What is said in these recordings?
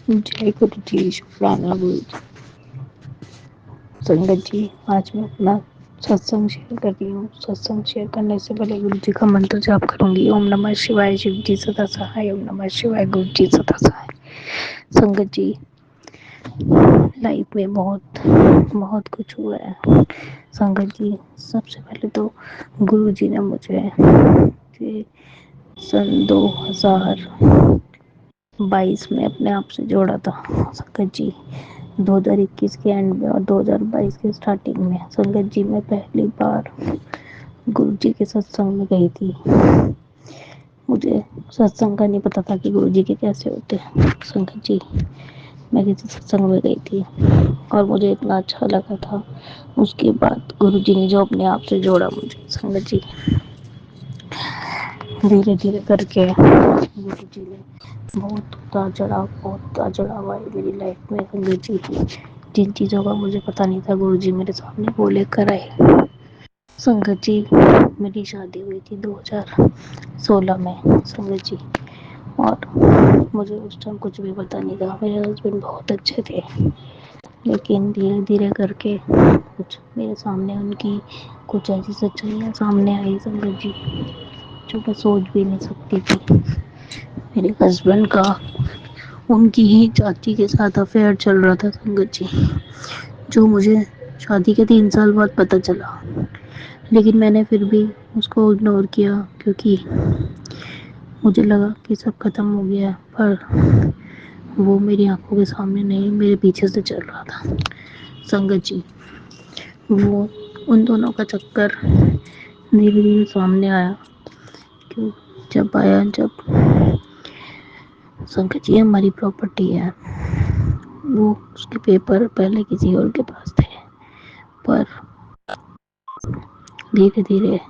जय गुरु जी, शुक्राना गुरु जी। संगत जी, आज मैं अपना सत्संग शेयर कर रही हूँ। सत्संग शेयर करने से पहले गुरु जी का मंत्र जाप करूंगी। ओम नमः शिवाय, शिव जी सदा सहाय। ओम नमः शिवाय, गुरु जी सदा सहाय। संगत जी, लाइफ में बहुत बहुत कुछ हुआ है। संगत जी, सबसे पहले तो गुरु जी ने मुझे सन 2022 में अपने आप से जोड़ा था। संगत जी, 2021 के एंड में और 2022 के स्टार्टिंग में संगत जी मैं पहली बार गुरु जी के सत्संग में गई थी। मुझे सत्संग का नहीं पता था कि गुरु जी के कैसे होते हैं। संगत जी, मैं किसी सत्संग में गई थी और मुझे इतना अच्छा लगा था। उसके बाद गुरु जी ने जो अपने आप से जोड़ा मुझे, संगत जी, धीरे धीरे करके गुरु जी ने बहुत उतार चढ़ाव आए मेरी लाइफ में। संगत जी, जिन चीज़ों का मुझे पता नहीं था गुरु जी मेरे सामने वो लेकर आए। संगत जी, मेरी शादी हुई थी 2016 में। संगत जी, और मुझे उस टाइम कुछ भी पता नहीं था। मेरे हस्बैंड बहुत अच्छे थे, लेकिन धीरे धीरे करके कुछ मेरे सामने उनकी कुछ ऐसी सच्चाइयाँ सामने आई संगत जी, जो मैं सोच भी नहीं सकती थी। मेरे हस्बैंड का उनकी ही चाची के साथ अफेयर चल रहा था संगत जी, जो मुझे शादी के 3 साल बाद पता चला। लेकिन मैंने फिर भी उसको इग्नोर किया, क्योंकि मुझे लगा कि सब खत्म हो गया। पर वो मेरी आंखों के सामने नहीं, मेरे पीछे से चल रहा था। संगत जी, वो उन दोनों का चक्कर धीरे धीरे सामने आया। क्यों? जब संगत जी, हमारी प्रॉपर्टी है, वो उसके पेपर पहले किसी और के पास थे, पर धीरे धीरे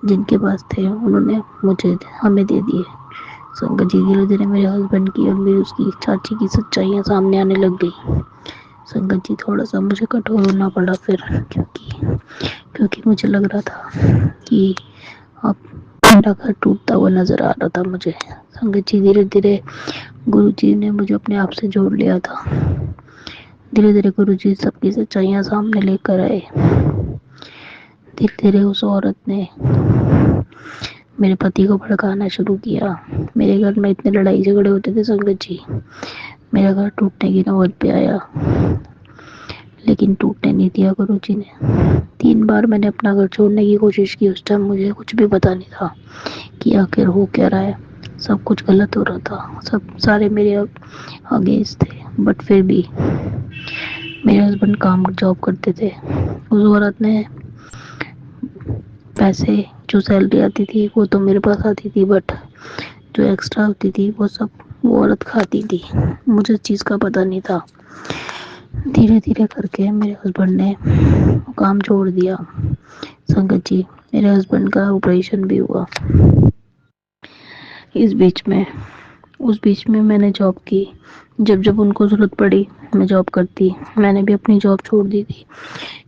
जिनके पास थे उन्होंने मुझे हमें दे दिए। संगत जी, धीरे धीरे मेरे हस्बैंड की और मेरी उसकी चाची की सच्चाइयाँ सामने आने लग गई। संगत जी, थोड़ा सा मुझे कठोर होना पड़ा फिर, क्योंकि मुझे लग रहा था कि अब मेरा घर टूटता हुआ नजर आ रहा था मुझे। संगत जी, धीरे धीरे गुरु जी ने मुझे अपने आप से जोड़ लिया था। धीरे धीरे गुरु जी सबकी सच्चाइयाँ सामने लेकर आए। धीरे धीरे उस औरत ने मेरे पति को भड़काना शुरू किया। मेरे घर में इतने लड़ाई झगड़े होते थे संगत जी, मेरा घर टूटने की नौबत पे आया, लेकिन टूटने नहीं दिया गुरु जी ने। 3 बार मैंने अपना घर छोड़ने की कोशिश की। उस टाइम मुझे कुछ भी पता नहीं था कि आखिर हो क्या रहा है। सब कुछ गलत हो रहा था, सब सारे मेरे अगेंस्ट थे। बट फिर भी मेरे हस्बैंड काम जॉब करते थे। उस औरत ने पैसे, जो सैलरी आती थी वो तो मेरे पास आती थी, बट जो एक्स्ट्रा होती थी वो सब वो औरत खाती थी। मुझे इस चीज़ का पता नहीं था। धीरे धीरे करके मेरे हस्बैंड ने काम छोड़ दिया। संगत जी, मेरे हस्बैंड का ऑपरेशन भी हुआ। इस बीच में उस बीच में मैंने जॉब की। जब जब उनको ज़रूरत पड़ी मैं जॉब करती। मैंने भी अपनी जॉब छोड़ दी थी,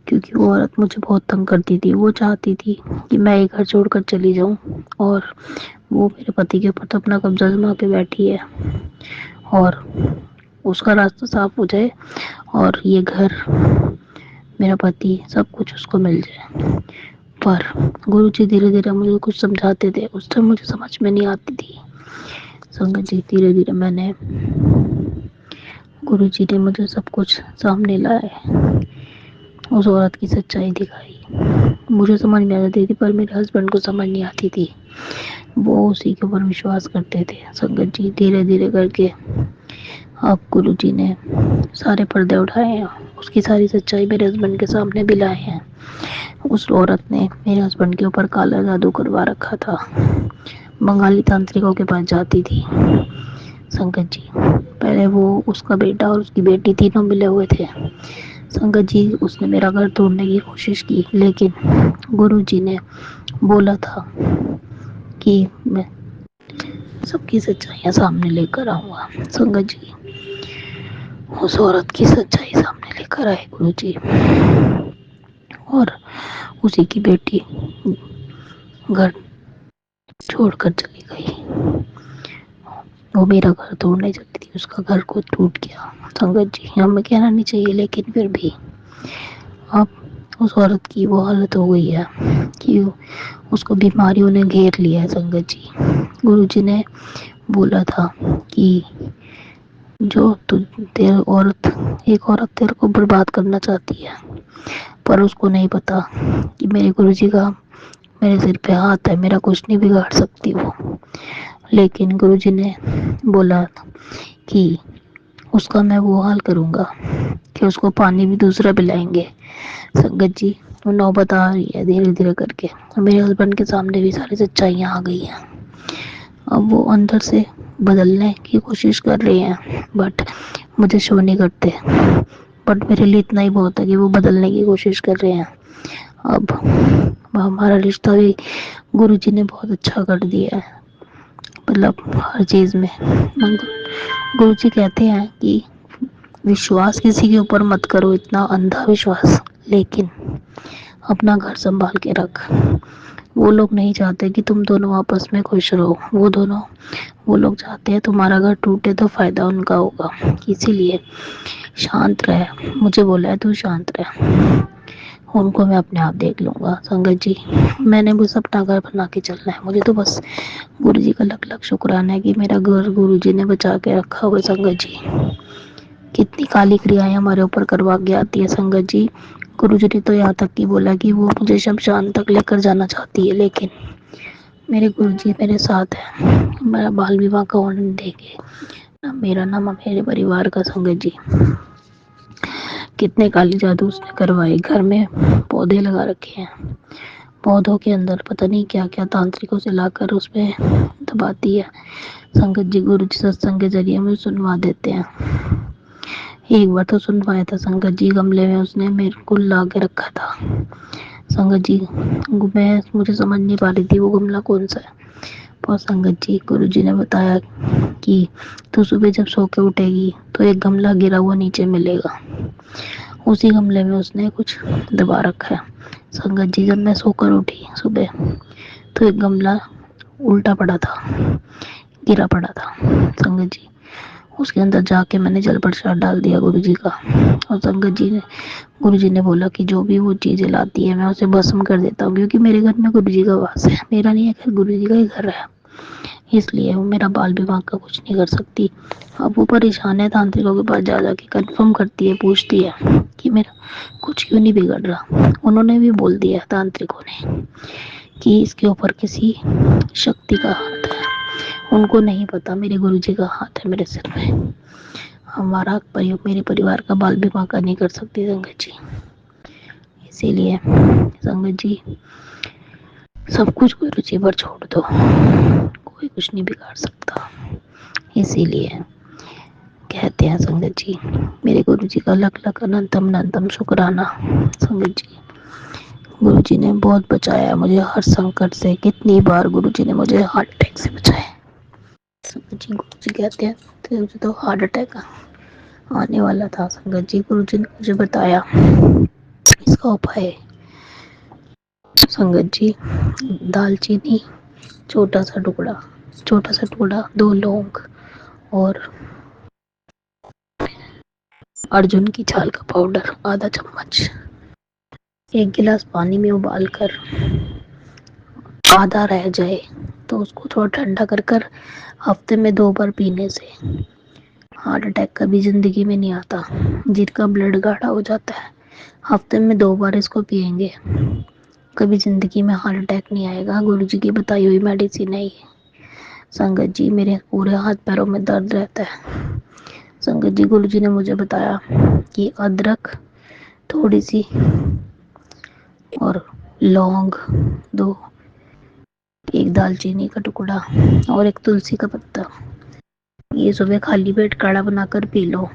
क्योंकि वो औरत मुझे बहुत तंग करती थी। वो चाहती थी कि मैं ये घर छोड़कर चली जाऊं, और वो मेरे पति के ऊपर तो अपना कब्जा जमा के बैठी है, और उसका रास्ता साफ हो जाए और ये घर, मेरा पति, सब कुछ उसको मिल जाए। पर गुरुजी धीरे धीरे मुझे कुछ समझाते थे। उस टाइम मुझे समझ में नहीं आती थी। संगत जी, धीरे धीरे मैंने गुरुजी ने मुझे सब कुछ सामने लाए, उस औरत की सच्चाई दिखाई। मुझे समझ में आ जाती थी, पर मेरे हस्बैंड को समझ नहीं आती थी। वो उसी के ऊपर विश्वास करते थे। संगत जी, धीरे धीरे करके अब गुरुजी ने सारे पर्दे उठाए हैं। उसकी सारी सच्चाई मेरे हस्बैंड के सामने भी लाए हैं। उस औरत ने मेरे हस्बैंड के ऊपर काला जादू करवा रखा था। बंगाली तांत्रिकों के पास जाती थी। संगत जी, पहले वो, उसका बेटा और उसकी बेटी तीनों मिले हुए थे। संगत जी, उसने मेरा घर तोड़ने की कोशिश की, लेकिन गुरुजी ने बोला था कि मैं सबकी सच्चाइयाँ सामने लेकर आऊँगा। संगत जी, उस औरत की सच्चाई सामने लेकर आए गुरुजी, और उसी की बेटी घर छोड़कर चली गई। वो मेरा घर तोड़ने चली थी, उसका घर खुद टूट गया। संगत जी, हमें कहना नहीं चाहिए लेकिन फिर भी अब उस औरत की वो हालत हो गई है कि उसको बीमारियों ने घेर लिया है। संगत जी, गुरुजी ने बोला था कि जो तु तेरे औरत एक औरत तेरे को बर्बाद करना चाहती है, पर उसको नहीं पता कि मेरे गुरुजी का मेरे सिर पे हाथ है, मेरा कुछ नहीं बिगाड़ सकती वो। लेकिन गुरुजी ने बोला कि उसका मैं वो हाल करूँगा कि उसको पानी भी दूसरा पिलाएंगे। संगत जी, वो नौबत आ रही है धीरे धीरे करके। मेरे हस्बैंड के सामने भी सारी सच्चाइयाँ आ गई हैं। अब वो अंदर से बदलने की कोशिश कर रहे हैं, बट मुझे शो नहीं करते। बट मेरे लिए इतना ही बहुत है कि वो बदलने की कोशिश कर रहे हैं। अब हमारा रिश्ता भी गुरुजी ने बहुत अच्छा कर दिया है, मतलब हर चीज़ में। गुरुजी कहते हैं कि विश्वास किसी के ऊपर मत करो, इतना अंधा विश्वास, लेकिन अपना घर संभाल के रख। वो लोग नहीं चाहते कि तुम दोनों आपस में खुश रहो। वो लोग चाहते हैं तुम्हारा घर टूटे तो फायदा उनका होगा। इसीलिए शांत रह। मुझे बोला है तू शांत रह, उनको मैं अपने आप देख लूँगा। संगत जी, मैंने बस अपना घर बना के चलना है। मुझे तो बस गुरुजी का लख लख शुक्राना है कि मेरा घर गुरुजी ने बचा के रखा हुआ। संगत जी, कितनी काली क्रियाएं हमारे ऊपर करवा के आती है। संगत जी, गुरुजी ने तो यहाँ तक कि बोला कि वो मुझे शमशान तक लेकर जाना चाहती है, लेकिन मेरे गुरुजी मेरे साथ है। मेरा बाल विवाह का होने देंगे, ना मेरा ना मेरे परिवार का। संगत जी, कितने काली जादू उसने करवाए। घर में पौधे लगा रखे हैं, पौधों के अंदर पता नहीं क्या क्या तांत्रिकों से लाकर उसमें दबाती है। संगत जी, गुरु जी सत्संग के जरिए मुझे सुनवा देते हैं। एक बार तो सुनवाया था संगत जी, गमले में उसने मेरे को ला के रखा था। संगत जी, मैं मुझे समझ नहीं पा रही थी वो गमला कौन सा है। और संगत जी, गुरु जी ने बताया कि तू सुबह जब सो के उठेगी तो एक गमला गिरा हुआ नीचे मिलेगा, उसी गमले में उसने कुछ दबा रखा है। संगत जी, जब मैं सोकर उठी सुबह तो एक गमला उल्टा पड़ा था, गिरा पड़ा था। संगत जी, उसके अंदर जाके मैंने जल प्रसाद डाल दिया गुरु जी का। और संगत जी ने गुरु जी ने बोला कि जो भी वो चीज़ें लाती है मैं उसे भस्म कर देता हूँ, क्योंकि मेरे घर में गुरु जी का वास है। मेरा नहीं है घर, गुरु जी का ही घर है, इसलिए वो मेरा बाल विवाह का कुछ नहीं कर सकती। अब वो परेशान है, तांत्रिकों के पास जा जाके कंफर्म करती है, पूछती है कि मेरा कुछ क्यों नहीं बिगड़ रहा। उन्होंने भी बोल दिया तांत्रिकों ने कि इसके ऊपर किसी शक्ति का हाथ है। उनको नहीं पता मेरे गुरुजी का हाथ है मेरे सिर में। मेरे परिवार का बाल विवाह का नहीं कर सकती संगत जी। इसीलिए संगत जी, सब कुछ गुरुजी पर छोड़ दो, कोई कुछ नहीं बिगाड़ सकता। इसीलिए कहते हैं संगत जी, मेरे गुरुजी का लख लख अनंतम अनंतम शुक्राना। संगत जी, गुरुजी ने बहुत बचाया मुझे हर संकट से। कितनी बार गुरुजी ने मुझे हार्ट अटैक से बचाया। संगत जी, गुरुजी कहते हैं मुझे तो हार्ट अटैक आने वाला था। संगत जी, गुरुजी ने मुझे बताया इसका उपाय। संगत जी, दालचीनी छोटा सा टुकड़ा, 2 लौंग और अर्जुन की छाल का पाउडर आधा चम्मच, 1 गिलास पानी में उबाल कर आधा रह जाए तो उसको थोड़ा ठंडा कर कर हफ्ते में 2 बार पीने से हार्ट अटैक कभी जिंदगी में नहीं आता। जिनका ब्लड गाढ़ा हो जाता है, हफ्ते में 2 बार इसको पियेंगे, कभी जिंदगी में हार्ट अटैक नहीं आएगा। गुरुजी की बताई हुई मेडिसिन है ये। संगत जी, मेरे पूरे हाथ पैरों में दर्द रहता है। संगत जी, गुरुजी ने मुझे बताया कि अदरक थोड़ी सी और लौंग 2, एक दालचीनी का टुकड़ा और एक तुलसी का पत्ता, ये सुबह खाली पेट काढ़ा बनाकर पी लो।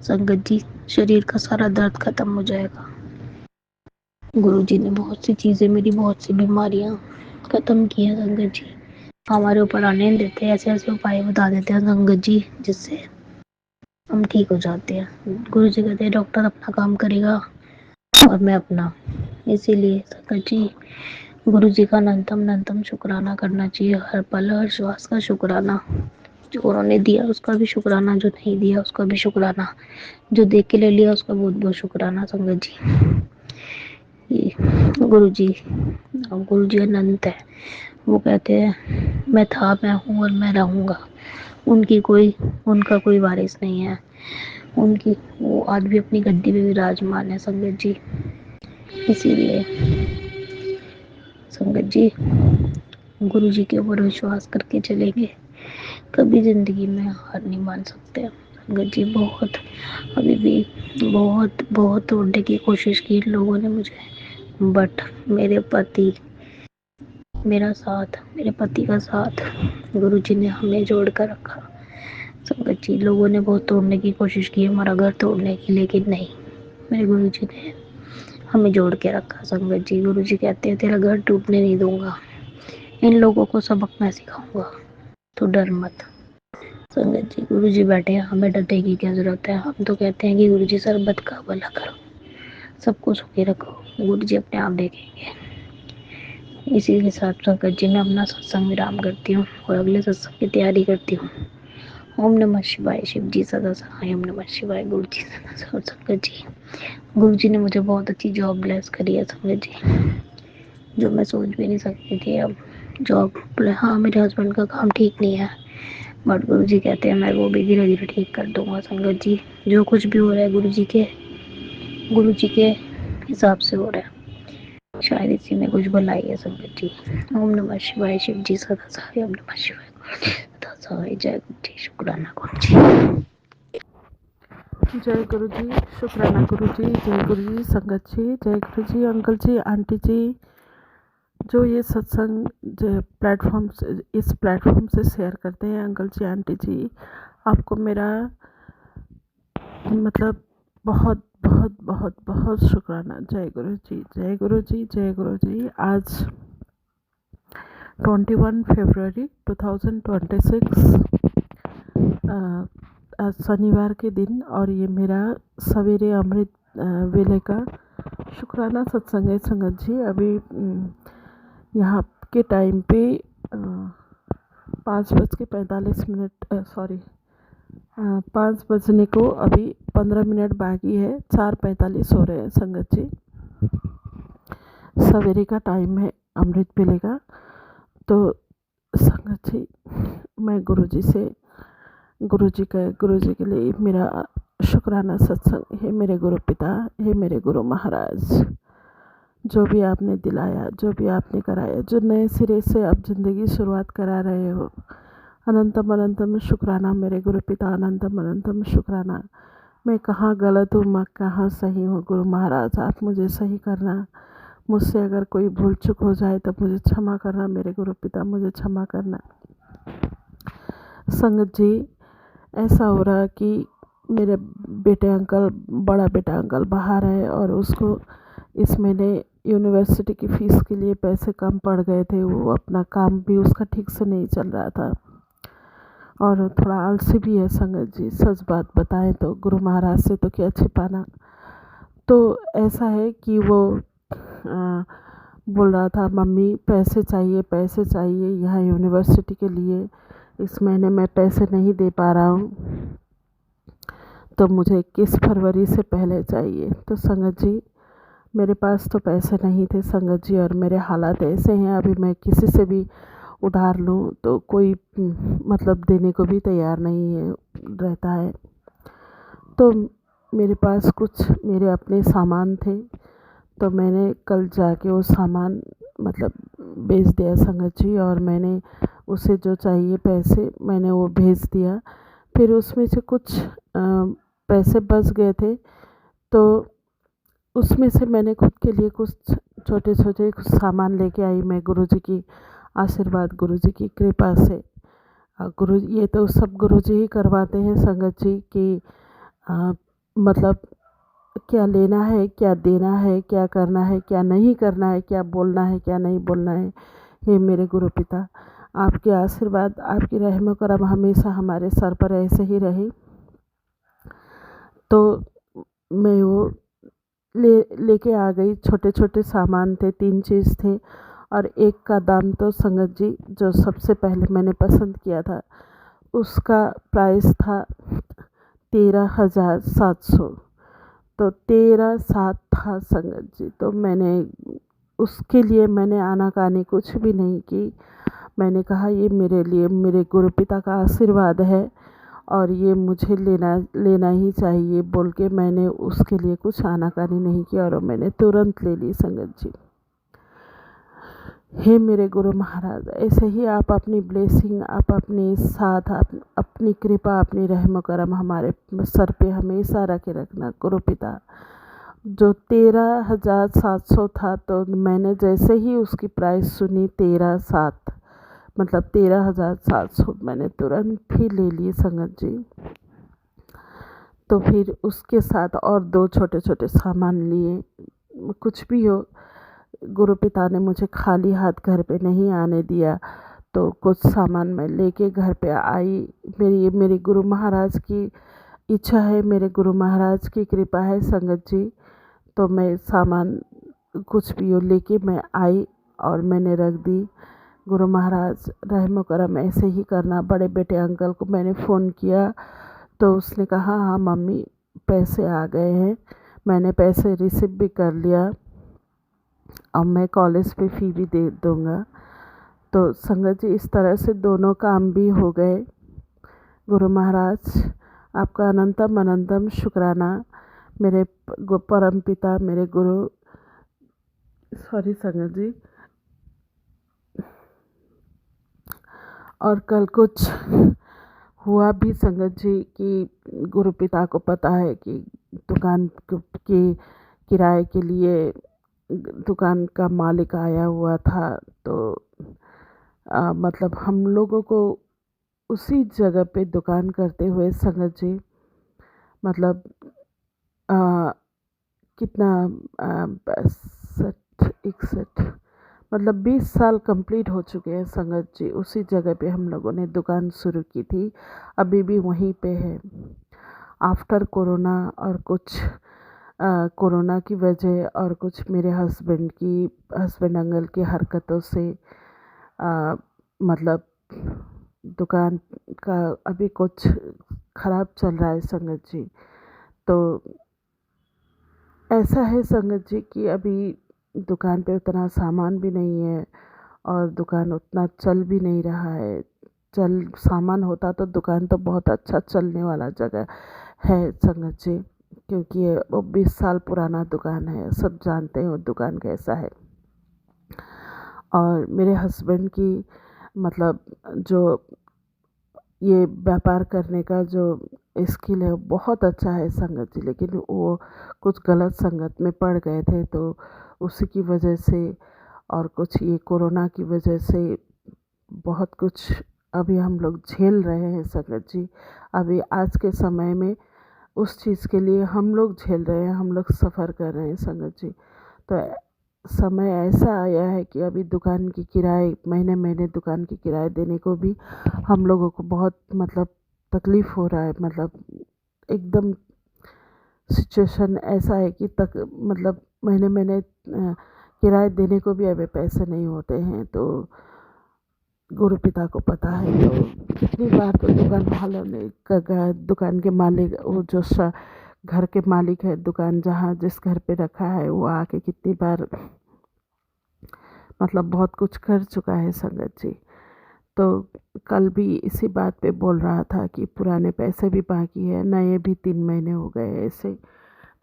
संगत जी, शरीर का सारा दर्द खत्म हो जाएगा। गुरुजी ने बहुत सी चीजें, मेरी बहुत सी बीमारियां खत्म की हैं। संगत जी, हमारे ऊपर आने नहीं देते, ऐसे ऐसे उपाय बता देते हैं संगत जी, जिससे हम ठीक हो जाते हैं। गुरुजी कहते हैं डॉक्टर अपना काम करेगा और मैं अपना। इसीलिए संगत जी, गुरुजी का अनंतम अनंतम शुक्राना करना चाहिए, हर पल हर श्वास का शुक्राना। जो उन्होंने दिया उसका भी शुक्राना, जो नहीं दिया उसका भी शुक्राना, जो देख के ले लिया उसका बहुत बहुत शुक्राना संगत जी। गुरु जी अनंत है। वो कहते हैं मैं था, मैं हूँ और मैं रहूँगा। उनका कोई वारिस नहीं है। वो आज भी अपनी गद्दी पे विराजमान है संगत जी। इसीलिए संगत जी गुरु जी के ऊपर विश्वास करके चलेंगे, कभी जिंदगी में हार नहीं मान सकते संगत जी। अभी भी बहुत बहुत तोड़ने की कोशिश की इन लोगों ने मुझे, बट मेरे पति का साथ गुरु जी ने हमें जोड़ कर रखा संगत जी। लोगों ने बहुत तोड़ने की कोशिश की हमारा घर तोड़ने की, लेकिन नहीं, मेरे गुरु जी ने हमें जोड़ के रखा संगत जी। गुरु जी कहते हैं तेरा घर टूटने नहीं दूंगा, इन लोगों को सबक मैं सिखाऊंगा, तो डर मत संगत जी। गुरु जी बैठे हैं, हमें डरने की क्या जरूरत है। हम तो कहते हैं कि गुरु जी सरबत का भला करो, सबको सुखी रखो, गुरु जी अपने आप देखेंगे। इसी के साथ संगत जी मैं अपना सत्संग विराम करती हूँ और अगले सत्संग की तैयारी करती हूँ। ओम नमः शिवाय। शिव जी सदा सहाय। ओम नमः शिवाय। गुरु जी सदा सहाय। संगत जी गुरु जी ने मुझे बहुत अच्छी जॉब ब्लेस करी है संगत जी, जो मैं सोच भी नहीं सकती थी। अब जॉब, हाँ मेरे हस्बैंड का काम ठीक नहीं है, बट गुरु जी कहते हैं मैं वो भी धीरे धीरे ठीक कर दूंगा संगत जी। जो कुछ भी हो रहा है गुरु जी के हिसाब से हो रहा है, शायद इसी में कुछ भलाई है संगत जी। ओम नमः शिवाय। शिव जी सदा सहाय। ओम नमः शिवाय। गुरु जी सदा सहाय। जय गुरु जी। शुक्राना गुरु जी। जय गुरु जी, शुक्राना गुरु जी, जय गुरु जी संगत जी, जय गुरु जी अंकल जी, आंटी जी, जो ये सत्संग इस प्लेटफॉर्म से शेयर करते हैं। अंकल जी, आंटी जी, आपको मेरा मतलब बहुत बहुत बहुत बहुत शुक्राना। जय गुरु जी, जय गुरु जी, जय गुरु जी। आज 21 फरवरी 2026 आज शनिवार के दिन, और ये मेरा सवेरे अमृत वेले का शुक्राना सत्संग है संगत जी। अभी यहाँ के टाइम पे 5:45 सॉरी 5 बजने को अभी 15 मिनट बाकी है। 4:45 हो रहे हैं संगत जी। सवेरे का टाइम है अमृत वेले का। तो संगत जी मैं गुरु जी के लिए मेरा शुक्राना सत्संग है। मेरे गुरु पिता है, मेरे गुरु महाराज, जो भी आपने दिलाया, जो भी आपने कराया, जो नए सिरे से आप ज़िंदगी शुरुआत करा रहे हो, अनंतम अनंतम शुक्राना मेरे गुरु पिता, अनंतम अनंतम शुक्राना। मैं कहाँ गलत हूँ, मैं कहाँ सही हूँ, गुरु महाराज आप मुझे सही करना। मुझसे अगर कोई भूल चूक हो जाए तो मुझे क्षमा करना मेरे गुरु पिता, मुझे क्षमा करना। संगत जी ऐसा हो रहा कि मेरे बड़ा बेटा अंकल बाहर है, और उसको इस महीने यूनिवर्सिटी की फ़ीस के लिए पैसे कम पड़ गए थे। वो अपना काम भी उसका ठीक से नहीं चल रहा था, और थोड़ा आलसी भी है संगत जी। सच बात बताएं तो गुरु महाराज से तो क्या छिपाना। तो ऐसा है कि वो बोल रहा था मम्मी पैसे चाहिए यहाँ यूनिवर्सिटी के लिए, इस महीने मैं पैसे नहीं दे पा रहा हूँ, तो मुझे 21 फरवरी से पहले चाहिए। तो संगत जी मेरे पास तो पैसे नहीं थे संगत जी, और मेरे हालात ऐसे हैं अभी मैं किसी से भी उधार लूँ तो कोई मतलब देने को भी तैयार नहीं है रहता है। तो मेरे पास कुछ मेरे अपने सामान थे, तो मैंने कल जाके वो सामान मतलब बेच दिया संगत जी, और मैंने उसे जो चाहिए पैसे मैंने वो भेज दिया। फिर उसमें से कुछ पैसे बच गए थे, तो उसमें से मैंने खुद के लिए कुछ छोटे छोटे कुछ सामान लेके आई मैं, गुरुजी की आशीर्वाद, गुरुजी की कृपा से। गुरु ये तो सब गुरुजी ही करवाते हैं संगत जी कि मतलब क्या लेना है, क्या देना है, क्या करना है, क्या नहीं करना है, क्या बोलना है, क्या नहीं बोलना है। हे मेरे गुरु पिता, आपके आशीर्वाद, आपकी रहमत करम हमेशा हमारे सर पर ऐसे ही रहे। तो मैं वो लेके आ गई। छोटे छोटे सामान थे, 3 चीज़ थे, और एक का दाम तो संगत जी जो सबसे पहले मैंने पसंद किया था उसका प्राइस था 13,700। तो 13,700 था संगत जी। तो मैंने उसके लिए मैंने आनाकानी कुछ भी नहीं की। मैंने कहा ये मेरे लिए मेरे गुरु पिता का आशीर्वाद है और ये मुझे लेना लेना ही चाहिए बोल के मैंने उसके लिए कुछ आनाकानी नहीं किया और मैंने तुरंत ले ली संगत जी। हे मेरे गुरु महाराज, ऐसे ही आप अपनी ब्लेसिंग, आप अपने साथ, आप अपनी कृपा, अपनी रहम करम हमारे सर पे हमेशा रखे रखना गुरु पिता। जो 13,700 था, तो मैंने जैसे ही उसकी प्राइस सुनी 13,700, मतलब 13,700, मैंने तुरंत ही ले ली संगत जी। तो फिर उसके साथ और 2 छोटे छोटे सामान लिए। कुछ भी हो, गुरु पिता ने मुझे खाली हाथ घर पे नहीं आने दिया। तो कुछ सामान मैं लेके घर पे आई। मेरी गुरु महाराज की इच्छा है, मेरे गुरु महाराज की कृपा है संगत जी। तो मैं सामान कुछ भी हो लेके मैं आई और मैंने रख दी। गुरु महाराज रहम करम ऐसे ही करना। बड़े बेटे अंकल को मैंने फ़ोन किया तो उसने कहा हाँ मम्मी पैसे आ गए हैं। मैंने पैसे रिसीव भी कर लिया, अब मैं कॉलेज पे फ़ी भी दे दूँगा। तो संगत जी इस तरह से दोनों काम भी हो गए। गुरु महाराज आपका अनंतम अनंतम शुक्राना। मेरे परम पिता, मेरे गुरु, सॉरी संगत जी। और कल कुछ हुआ भी संगत जी कि गुरु पिता को पता है कि दुकान की किराए के लिए दुकान का मालिक आया हुआ था। तो मतलब हम लोगों को उसी जगह पे दुकान करते हुए संगत जी, मतलब कितना 62, 61, मतलब 20 साल कंप्लीट हो चुके हैं संगत जी। उसी जगह पे हम लोगों ने दुकान शुरू की थी, अभी भी वहीं पे है। आफ्टर कोरोना और कुछ कोरोना की वजह और कुछ मेरे हस्बैंड अंकल की हरकतों से मतलब दुकान का अभी कुछ ख़राब चल रहा है संगत जी। तो ऐसा है संगत जी कि अभी दुकान पे उतना सामान भी नहीं है और दुकान उतना चल भी नहीं रहा है। सामान होता तो दुकान तो बहुत अच्छा चलने वाला जगह है संगत जी, क्योंकि वो 20 साल पुराना दुकान है, सब जानते हैं वो दुकान कैसा है। और मेरे हस्बैंड की मतलब जो ये व्यापार करने का जो स्किल है बहुत अच्छा है संगत जी, लेकिन वो कुछ गलत संगत में पड़ गए थे तो उसी की वजह से और कुछ ये कोरोना की वजह से बहुत कुछ अभी हम लोग झेल रहे हैं संगत जी। अभी आज के समय में उस चीज़ के लिए हम लोग झेल रहे हैं, हम लोग सफ़र कर रहे हैं संगत जी। तो समय ऐसा आया है कि अभी दुकान की किराए महीने महीने दुकान की किराए देने को भी हम लोगों को बहुत मतलब तकलीफ़ हो रहा है। मतलब एकदम सिचुएशन ऐसा है कि मतलब महीने महीने किराए देने को भी अभी पैसे नहीं होते हैं। तो गुरु पिता को पता है, तो कितनी बार तो दुकान वालों ने दुकान के मालिक, वो जो घर के मालिक है दुकान जहाँ जिस घर पे रखा है, वो आके कितनी बार मतलब बहुत कुछ कर चुका है संगत जी। तो कल भी इसी बात पे बोल रहा था कि पुराने पैसे भी बाकी है, नए भी 3 महीने हो गए ऐसे।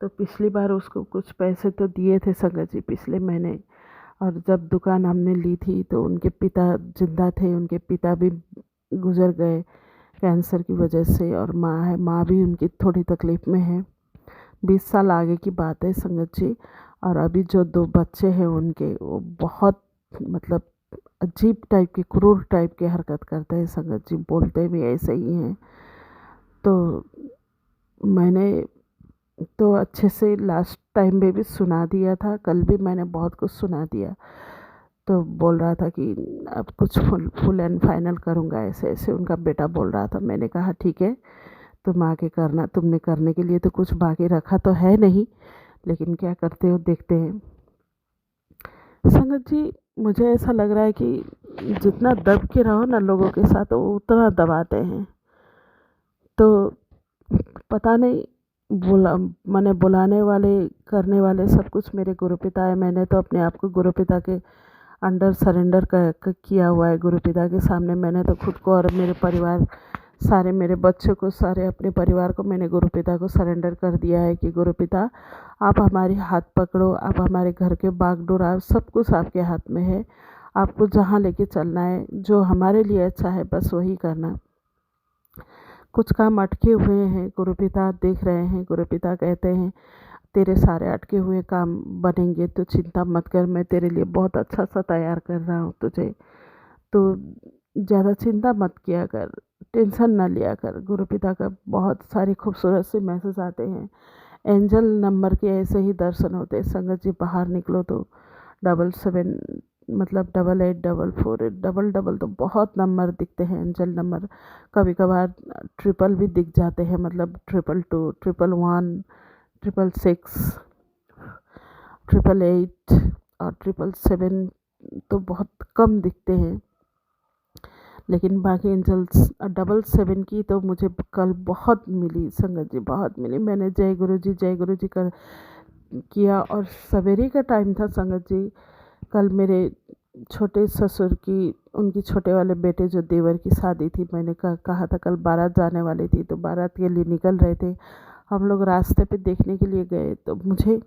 तो पिछली बार उसको कुछ पैसे तो दिए थे संगत जी पिछले महीने। और जब दुकान हमने ली थी तो उनके पिता जिंदा थे, उनके पिता भी गुजर गए कैंसर की वजह से। और माँ है, माँ भी उनकी थोड़ी तकलीफ़ में है। 20 साल आगे की बात है संगत जी। और अभी जो 2 बच्चे हैं उनके, वो बहुत मतलब अजीब टाइप के, क्रूर टाइप के हरकत करते हैं संगत जी, बोलते भी ऐसे ही हैं। तो मैंने तो अच्छे से लास्ट टाइम में भी सुना दिया था, कल भी मैंने बहुत कुछ सुना दिया। तो बोल रहा था कि अब कुछ फुल एंड फाइनल करूँगा, ऐसे ऐसे उनका बेटा बोल रहा था। मैंने कहा ठीक है, तुम आके करना, तुमने करने के लिए तो कुछ बाकी रखा तो है नहीं, लेकिन क्या करते हो देखते हैं। संगत जी मुझे ऐसा लग रहा है कि जितना दब के रहो ना लोगों के साथ, वो उतना दबाते हैं। तो पता नहीं, मैंने बुलाने वाले करने वाले सब कुछ मेरे गुरु पिता है। मैंने तो अपने आप को गुरु पिता के अंडर सरेंडर किया हुआ है। गुरु पिता के सामने मैंने तो खुद को और मेरे परिवार, सारे मेरे बच्चों को, सारे अपने परिवार को मैंने गुरु पिता को सरेंडर कर दिया है कि गुरु पिता आप हमारी हाथ पकड़ो, आप हमारे घर के बागडोर, आप सब कुछ आपके हाथ में है। आपको जहाँ लेके चलना है, जो हमारे लिए अच्छा है, बस वही करना। कुछ काम अटके हुए हैं, गुरु पिता देख रहे हैं। गुरु पिता कहते हैं तेरे सारे अटके हुए काम बनेंगे, तो चिंता मत कर, मैं तेरे लिए बहुत अच्छा सा तैयार कर रहा हूँ तुझे। तो ज़्यादा चिंता मत किया कर, टेंशन ना लिया कर। गुरु पिता का बहुत सारे खूबसूरत से मैसेज आते हैं। एंजल नंबर के ऐसे ही दर्शन होते हैं। संगत जी बाहर निकलो तो 77 मतलब 8844 डबल तो बहुत नंबर दिखते हैं, एंजल नंबर। कभी कभार ट्रिपल भी दिख जाते हैं, मतलब 222, 111, 666, 888 और 777 तो बहुत कम दिखते हैं। लेकिन बाकी एंजल्स 77 की तो मुझे कल बहुत मिली संगत जी, बहुत मिली। मैंने जय गुरु जी कर किया और सवेरे का टाइम था संगत जी। कल मेरे छोटे ससुर की, उनकी छोटे वाले बेटे जो देवर की शादी थी, मैंने कहा था कल बारात जाने वाली थी, तो बारात के लिए निकल रहे थे हम लोग। रास्ते पे देखने के लिए गए तो मुझे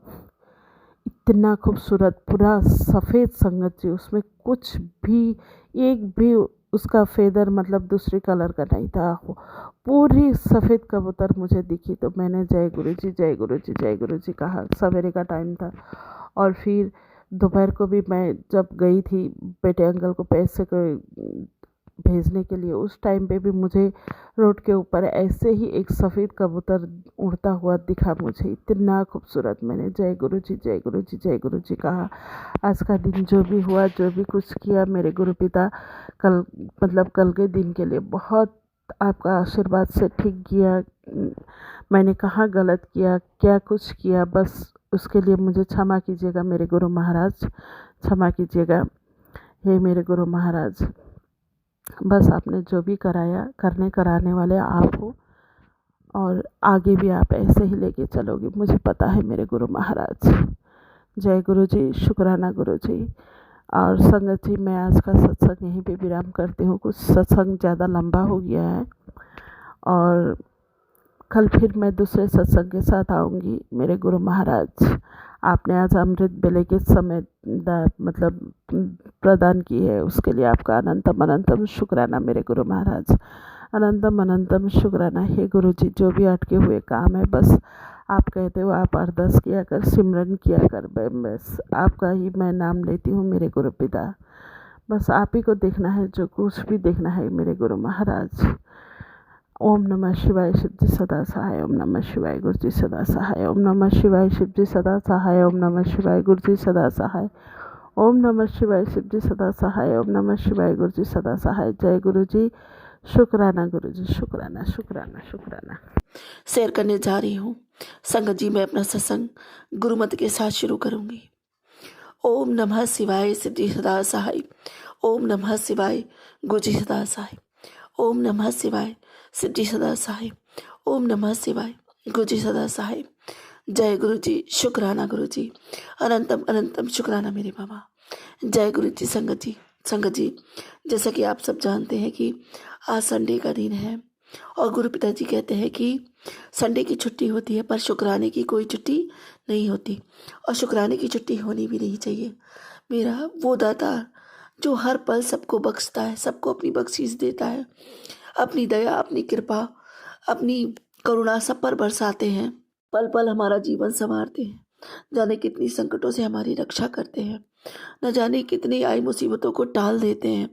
इतना खूबसूरत पूरा सफ़ेद संगत जी, उसमें कुछ भी एक भी उसका फेदर मतलब दूसरे कलर का नहीं था। पूरी सफ़ेद कबूतर मुझे दिखी। तो मैंने जय गुरु जी, जय गुरु जी, जय गुरु जी कहा। सवेरे का टाइम था। और फिर दोपहर को भी मैं जब गई थी बेटे अंकल को पैसे को भेजने के लिए, उस टाइम पे भी मुझे रोड के ऊपर ऐसे ही एक सफ़ेद कबूतर उड़ता हुआ दिखा मुझे, इतना खूबसूरत। मैंने जय गुरु जी, जय गुरु जी, जय गुरु जी कहा। आज का दिन जो भी हुआ, जो भी कुछ किया, मेरे गुरु पिता कल मतलब कल के दिन के लिए बहुत आपका आशीर्वाद से ठीक किया। मैंने कहाँ गलत किया, क्या कुछ किया, बस उसके लिए मुझे क्षमा कीजिएगा मेरे गुरु महाराज, क्षमा कीजिएगा हे मेरे गुरु महाराज। बस आपने जो भी कराया, कराने वाले आप हो और आगे भी आप ऐसे ही लेके चलोगे, मुझे पता है मेरे गुरु महाराज। जय गुरु जी, शुक्राना गुरु जी। और संगत जी, मैं आज का सत्संग यहीं पे विराम करती हूँ। कुछ सत्संग ज़्यादा लंबा हो गया है और कल फिर मैं दूसरे सत्संग के साथ आऊँगी। मेरे गुरु महाराज, आपने आज अमृत बेले के समय मतलब प्रदान की है, उसके लिए आपका अनंतम अनंतम शुक्राना मेरे गुरु महाराज, अनंतम अनंतम शुक्राना। हे गुरु जी, जो भी अटके हुए काम है, बस आप कहते हो आप अरदास किया कर, सिमरन किया कर, बस आपका ही मैं नाम लेती हूँ मेरे गुरु पिता। बस आप ही को देखना है, जो कुछ भी देखना है मेरे गुरु महाराज। ओम नमः शिवाय, शिव जी सदा सहाय। ओम नमः शिवाय, गुरु जी सदा सहाय। ओम नमः शिवाय, शिव जी सदा सहाय। ओम नमः शिवाय, गुरु जी सदा सहाय। ओम नमः शिवाय, शिव जी सदा सहाय। ओम नमः शिवाय, गुरु जी सदा सहाय। जय गुरु जी, शुक्राना गुरु जी, शुक्राना शुक्राना शुक्राना। शेयर करने जा रही हूँ संगत जी। मैं अपना सत्संग गुरुमत के साथ शुरू करूँगी। ओम नमः शिवाय, शिव जी सदा सहाय। ओम नमः शिवाय, गुरु जी सदा सहाय। ओम नमः शिवाय, शिव जी सदा सहाय। ओम नमः शिवाय, गुरु जी सदा सहाय। जय गुरु जी, शुक्राना गुरु जी, अनंतम अनंतम शुक्राना मेरे बाबा। जय गुरु जी। संगत जी, जैसा कि आप सब जानते हैं कि आज संडे का दिन है और गुरु पिताजी कहते हैं कि संडे की छुट्टी होती है, पर शुक्राने की कोई छुट्टी नहीं होती और शुक्राने की छुट्टी होनी भी नहीं चाहिए। मेरा वो दाता जो हर पल सबको बख्शता है, सबको अपनी बख्शीश देता है, अपनी दया, अपनी कृपा, अपनी करुणा सब पर बरसाते हैं, पल पल हमारा जीवन संवारते हैं, जाने कितनी संकटों से हमारी रक्षा करते हैं, न जाने कितनी आई मुसीबतों को टाल देते हैं,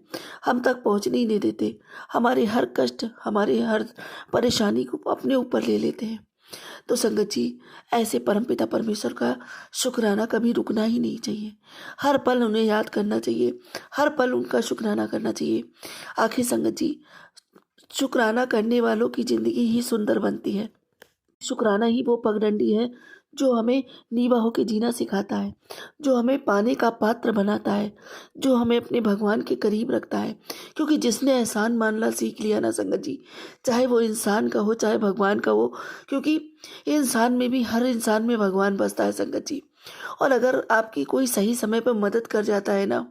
हम तक पहुंचने ही नहीं देते, हमारे हर कष्ट, हमारे हर परेशानी को अपने ऊपर ले लेते हैं। तो संगत जी, ऐसे परमपिता परमेश्वर का शुक्राना कभी रुकना ही नहीं चाहिए। हर पल उन्हें याद करना चाहिए, हर पल उनका शुक्राना करना चाहिए। आखिर संगत जी, शुक्राना करने वालों की ज़िंदगी ही सुंदर बनती है। शुक्राना ही वो पगडंडी है जो हमें नीवा होके जीना सिखाता है, जो हमें पाने का पात्र बनाता है, जो हमें अपने भगवान के करीब रखता है। क्योंकि जिसने एहसान मानना सीख लिया ना संगत जी, चाहे वो इंसान का हो चाहे भगवान का हो, क्योंकि इंसान में भी, हर इंसान में भगवान बसता है संगत जी। और अगर आपकी कोई सही समय पर मदद कर जाता है ना,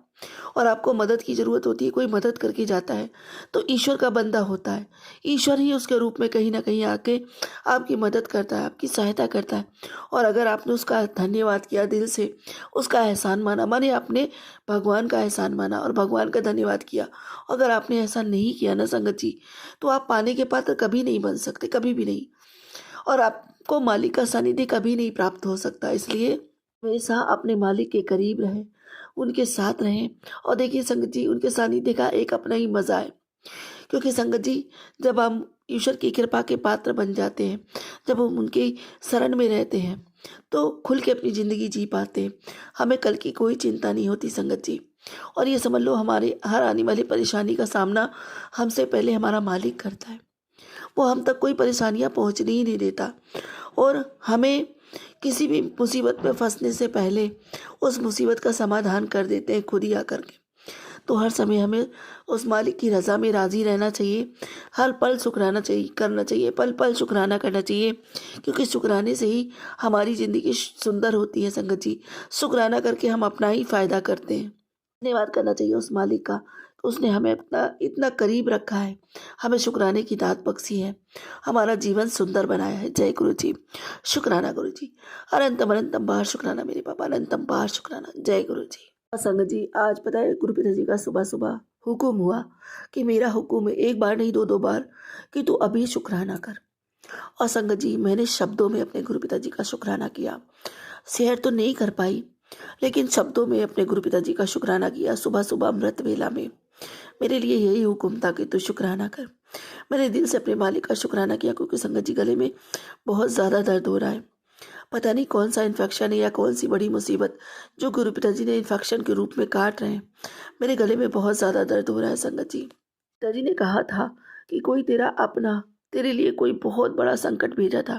और आपको मदद की ज़रूरत होती है, कोई मदद करके जाता है, तो ईश्वर का बंदा होता है। ईश्वर ही उसके रूप में कहीं ना कहीं आके आपकी मदद करता है, आपकी सहायता करता है। और अगर आपने उसका धन्यवाद किया दिल से, उसका एहसान माना, माने आपने भगवान का एहसान माना और भगवान का धन्यवाद किया, अगर आपने ऐसा नहीं किया ना संगत जी, तो आप पाने के पात्र कभी नहीं बन सकते, कभी भी नहीं। और आपको मालिक का सानिध्य कभी नहीं प्राप्त हो सकता। इसलिए हमेशा अपने मालिक के करीब रहें, उनके साथ रहें। और देखिए संगत जी, उनके सानिध्य का एक अपना ही मज़ा है। क्योंकि संगत जी, जब हम ईश्वर की कृपा के पात्र बन जाते हैं, जब हम उनके शरण में रहते हैं, तो खुल के अपनी ज़िंदगी जी पाते हैं। हमें कल की कोई चिंता नहीं होती संगत जी। और ये समझ लो, हमारे हर आने वाली परेशानी का सामना हमसे पहले हमारा मालिक करता है। वो हम तक कोई परेशानियां पहुंचने ही नहीं देता, और हमें किसी भी मुसीबत में फंसने से पहले उस मुसीबत का समाधान कर देते हैं खुद ही आकर के। तो हर समय हमें उस मालिक की रज़ा में राज़ी रहना चाहिए, हर पल शुक्राना चाहिए, करना चाहिए, पल पल शुक्राना करना चाहिए। क्योंकि शुक्राने से ही हमारी ज़िंदगी सुंदर होती है संगत जी। शुक्राना करके हम अपना ही फ़ायदा करते हैं। धन्यवाद करना चाहिए उस मालिक का, उसने हमें अपना इतना करीब रखा है, हमें शुक्राने की दात बख्शी है, हमारा जीवन सुंदर बनाया है। जय गुरु जी, शुक्राना गुरु जी, अनंतम अनंतम बार शुक्राना मेरे पापा, अनंतम बार शुक्राना। जय गुरु जी। संगत जी, आज पता है गुरु पिताजी का सुबह सुबह हुक्म हुआ कि मेरा हुक्म है, एक बार नहीं दो दो बार, कि तू अभी शुक्राना कर। और संगत जी, मैंने शब्दों में अपने गुरु पिताजी का शुक्राना किया, शेयर तो नहीं कर पाई, लेकिन शब्दों में अपने गुरु पिताजी का शुक्राना किया। सुबह सुबह अमृत वेला में मेरे लिए यही हुक्म था कि तू शुक्राना कर। मैंने दिल से अपने मालिक का शुक्राना किया, क्योंकि संगत जी गले में बहुत ज़्यादा दर्द हो रहा है। पता नहीं कौन सा इन्फेक्शन है या कौन सी बड़ी मुसीबत जो गुरु पिताजी ने इन्फेक्शन के रूप में काट रहे हैं। मेरे गले में बहुत ज़्यादा दर्द हो रहा है संगत जी। पिताजी ने कहा था कि कोई तेरा अपना तेरे लिए कोई बहुत बड़ा संकट भेजा था,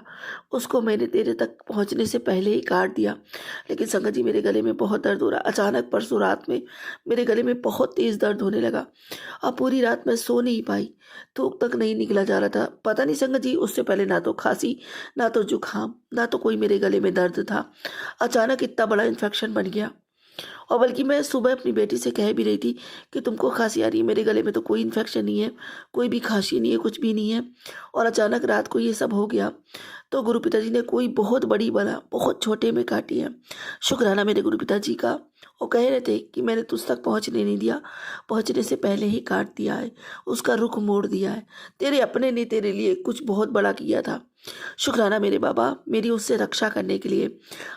उसको मैंने तेरे तक पहुंचने से पहले ही काट दिया। लेकिन संगत जी, मेरे गले में बहुत दर्द हो रहा। अचानक परसों रात में मेरे गले में बहुत तेज़ दर्द होने लगा, और पूरी रात मैं सो नहीं पाई, थूक तक नहीं निकला जा रहा था। पता नहीं संगत जी, उससे पहले ना तो खांसी, ना तो जुकाम, ना तो कोई मेरे गले में दर्द था। अचानक इतना बड़ा इन्फेक्शन बन गया। और बल्कि मैं सुबह अपनी बेटी से कह भी रही थी कि तुमको खांसी आ रही है, मेरे गले में तो कोई इन्फेक्शन नहीं है, कोई भी खांसी नहीं है, कुछ भी नहीं है। और अचानक रात को ये सब हो गया, तो गुरु पिताजी ने कोई बहुत बड़ी बला बहुत छोटे में काटी है। शुक्राना मेरे गुरु पिताजी का। वो कह रहे थे कि मैंने तुझ तक पहुंचने नहीं दिया, पहुंचने से पहले ही काट दिया है, उसका रुख मोड़ दिया है। तेरे अपने ने तेरे लिए कुछ बहुत बड़ा किया था। शुक्राना मेरे बाबा, मेरी उससे रक्षा करने के लिए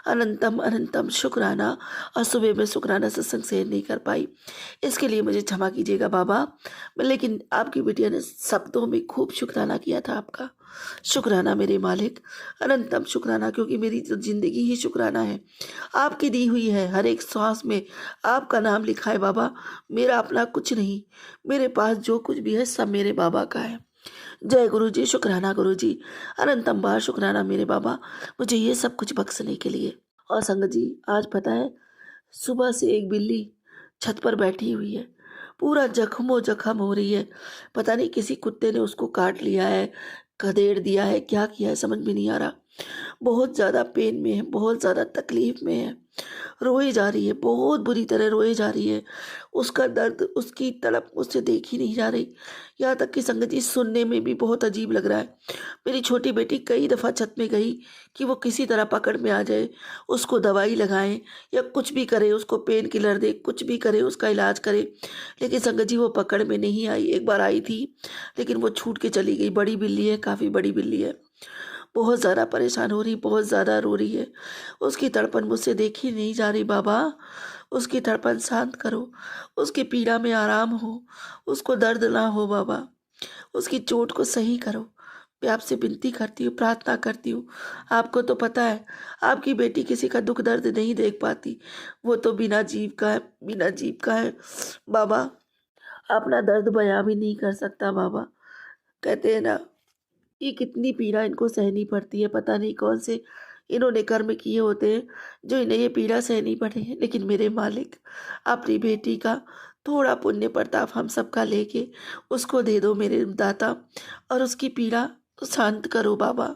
अनंतम अनंतम शुक्राना। और सुबह में शुक्राना सत्संग शेयर नहीं कर पाई, इसके लिए मुझे क्षमा कीजिएगा बाबा। लेकिन आपकी बिटिया ने शब्दों में खूब शुक्राना किया था आपका। शुक्राना मेरे मालिक, अनंतम शुक्राना, क्योंकि मेरी तो जिंदगी ही शुक्राना है, आपकी दी हुई है। हर एक सांस में आपका नाम लिखा है बाबा। मेरा अपना कुछ नहीं, मेरे पास जो कुछ भी है सब मेरे बाबा का है। जय गुरु जी, शुक्राना गुरु जी, अनंतम बार शुक्राना मेरे बाबा, मुझे ये सब कुछ बख्शने के लिए। और संगत जी, आज पता है सुबह से एक बिल्ली छत पर बैठी हुई है, पूरा जख्मों जख्म हो रही है। पता नहीं किसी कुत्ते ने उसको काट लिया है, खदेड़ दिया है, क्या किया है समझ में नहीं आ रहा। बहुत ज़्यादा पेन में है, बहुत ज़्यादा तकलीफ में है, रोई जा रही है, बहुत बुरी तरह रोई जा रही है। उसका दर्द, उसकी तड़प मुझसे देखी नहीं जा रही। यहाँ तक कि संगत जी, सुनने में भी बहुत अजीब लग रहा है। मेरी छोटी बेटी कई दफ़ा छत में गई कि वो किसी तरह पकड़ में आ जाए, उसको दवाई लगाएं या कुछ भी करे, उसको पेन किलर दे, कुछ भी करे, उसका इलाज करे। लेकिन संगत जी, वो पकड़ में नहीं आई। एक बार आई थी, लेकिन वो छूट के चली गई। बड़ी बिल्ली है, काफ़ी बड़ी बिल्ली है, बहुत ज़्यादा परेशान हो रही, बहुत ज़्यादा रो रही है। उसकी तड़पन मुझसे देखी नहीं जा रही बाबा। उसकी तड़पन शांत करो, उसकी पीड़ा में आराम हो, उसको दर्द ना हो बाबा, उसकी चोट को सही करो। मैं आपसे विनती करती हूँ, प्रार्थना करती हूँ। आपको तो पता है, आपकी बेटी किसी का दुख दर्द नहीं देख पाती, वो तो बिना जीव का है, बिना जीव का है बाबा, अपना दर्द बयां भी नहीं कर सकता बाबा। कहते हैं ना ये कितनी पीड़ा इनको सहनी पड़ती है। पता नहीं कौन से इन्होंने कर्म किए होते हैं जो इन्हें ये पीड़ा सहनी पड़े हैं। लेकिन मेरे मालिक, अपनी बेटी का थोड़ा पुण्य प्रताप हम सबका लेके उसको दे दो मेरे दाता, और उसकी पीड़ा शांत करो बाबा।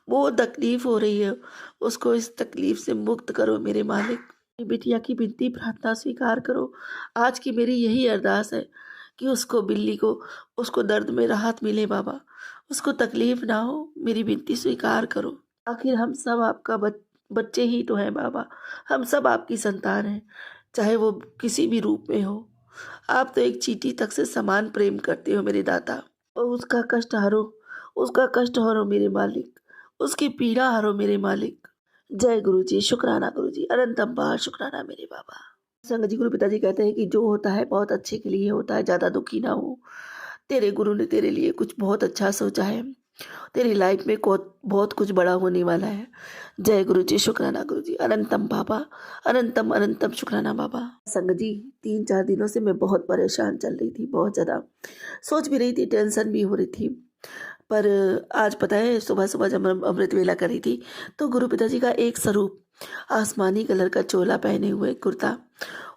बहुत तकलीफ हो रही है, उसको इस तकलीफ से मुक्त करो मेरे मालिक। मेरी बिटिया की विनती प्रार्थना स्वीकार करो। आज की मेरी यही अरदास है कि उसको, बिल्ली को, उसको दर्द में राहत मिले बाबा, उसको तकलीफ ना हो। मेरी विनती स्वीकार करो। आखिर हम सब आपका बच्चे ही तो हैं बाबा। हम सब आपकी संतान हैं, चाहे वो किसी भी रूप में हो। आप तो एक चींटी तक से समान प्रेम करते हो मेरे दाता। और उसका कष्ट हरो, उसका कष्ट हरो मेरे मालिक, उसकी पीड़ा हरो मेरे मालिक। जय गुरु जी, शुक्राना गुरु जी, अनंत अम्बार शुक्राना मेरे बाबा। संगत जी, गुरु पिताजी कहते हैं कि जो होता है बहुत अच्छे के लिए होता है, ज़्यादा दुखी ना हो। तेरे गुरु ने तेरे लिए कुछ बहुत अच्छा सोचा है। तेरी लाइफ में बहुत कुछ बड़ा होने वाला है। जय गुरु जी, शुक्राना गुरु जी, अनंतम बाबा, अनंतम अनंतम शुक्राना बाबा। संगत जी, 3-4 दिनों से मैं बहुत परेशान चल रही थी, बहुत ज़्यादा सोच भी रही थी, टेंशन भी हो रही थी। पर आज पता है, सुबह सुबह जब मैं अमृत वेला कर रही थी तो गुरु पिताजी का एक स्वरूप, आसमानी कलर का चोला पहने हुए, कुर्ता,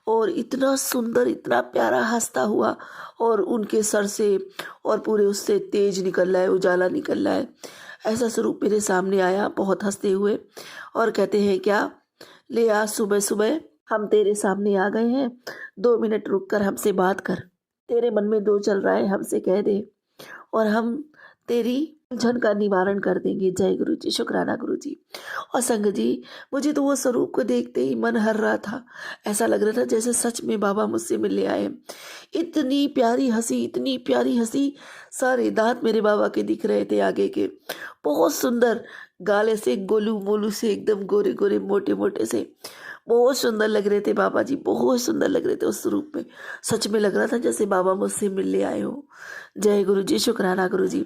और इतना सुंदर, इतना प्यारा हंसता हुआ, और उनके सर से और पूरे उससे तेज निकल रहा है, उजाला निकल रहा है। ऐसा स्वरूप मेरे सामने आया, बहुत हंसते हुए, और कहते हैं, क्या ले, आज सुबह सुबह हम तेरे सामने आ गए हैं, 2 मिनट रुक कर हमसे बात कर। तेरे मन में जो चल रहा है हमसे कह दे, और हम तेरी उलझन का निवारण कर देंगे। जय गुरु जी, शुक्राना गुरु जी। और संगत जी, मुझे तो वो स्वरूप को देखते ही मन हर रहा था। ऐसा लग रहा था जैसे सच में बाबा मुझसे मिलने आए। इतनी प्यारी हंसी, इतनी प्यारी हंसी, सारे दांत मेरे बाबा के दिख रहे थे आगे के। बहुत सुंदर गाल, ऐसे गोलू मोलू से, एकदम गोरे गोरे मोटे मोटे से, बहुत सुंदर लग रहे थे बाबा जी, बहुत सुंदर लग रहे थे उस स्वरूप में। सच में लग रहा था जैसे बाबा मुझसे मिलने आए हो। जय गुरु जी, शुक्राना गुरु जी,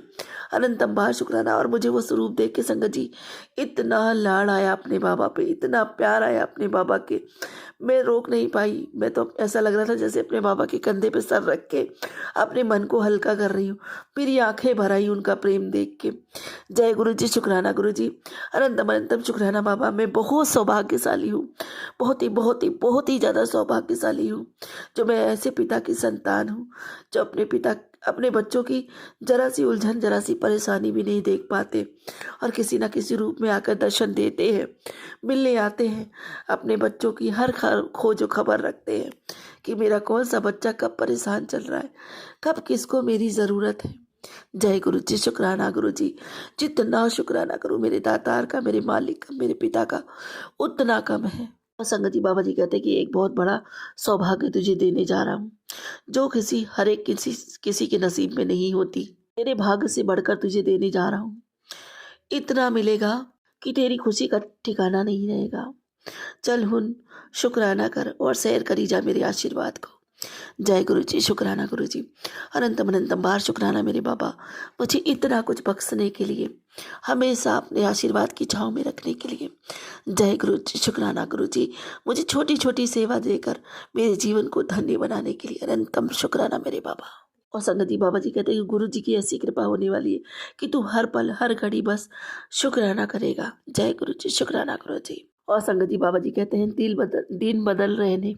अनंतम बार शुक्राना। और मुझे वो स्वरूप देख के संगत जी इतना लाड़ आया अपने बाबा पे, इतना प्यार आया अपने बाबा के, मैं रोक नहीं पाई। मैं तो ऐसा लग रहा था जैसे अपने बाबा के कंधे पे सर रख के अपने मन को हल्का कर रही हूँ। मेरी आंखें भर आई उनका प्रेम देख के। जय गुरु जी, शुक्राना गुरु जी, अनंतम अनंतम शुक्राना बाबा। मैं बहुत सौभाग्यशाली हूँ, बहुत ही बहुत ही बहुत ही ज़्यादा सौभाग्यशाली हूँ जो मैं ऐसे पिता की संतान हूँ, जो अपने बच्चों की जरा सी उलझन, जरा सी परेशानी भी नहीं देख पाते, और किसी ना किसी रूप में आकर दर्शन देते हैं, मिलने आते हैं, अपने बच्चों की हर खोज खबर रखते हैं कि मेरा कौन सा बच्चा कब परेशान चल रहा है, कब किसको मेरी ज़रूरत है। जय गुरु जी, शुक्राना गुरु जी, जितना शुक्राना करूँ मेरे दातार का, मेरे मालिक का, मेरे पिता का, उतना कम है। और संगत जी, बाबा जी कहते हैं कि एक बहुत बड़ा सौभाग्य तुझे देने जा रहा हूँ, जो हर एक किसी के नसीब में नहीं होती। तेरे भाग्य से बढ़कर तुझे देने जा रहा हूँ। इतना मिलेगा कि तेरी खुशी का ठिकाना नहीं रहेगा। चल हुन, शुक्राना कर और सैर करी जा मेरे आशीर्वाद को। जय गुरु जी, शुक्राना गुरु जी, अनंतम अनंतम बार शुक्राना मेरे बाबा, मुझे इतना कुछ बख्शने के लिए, हमेशा अपने आशीर्वाद की छाँव में रखने के लिए। जय गुरु जी, शुक्राना गुरु जी, मुझे छोटी छोटी सेवा देकर मेरे जीवन को धन्य बनाने के लिए अनंतम शुक्राना मेरे बाबा। और संगत जी, बाबा जी कहते हैं कि गुरु जी की ऐसी कृपा होने वाली है कि तू हर पल हर घड़ी बस शुक्राना करेगा। जय गुरु जी, शुक्राना गुरु जी। और संगत जी, बाबा जी कहते हैं, दिन बदल रहे ने,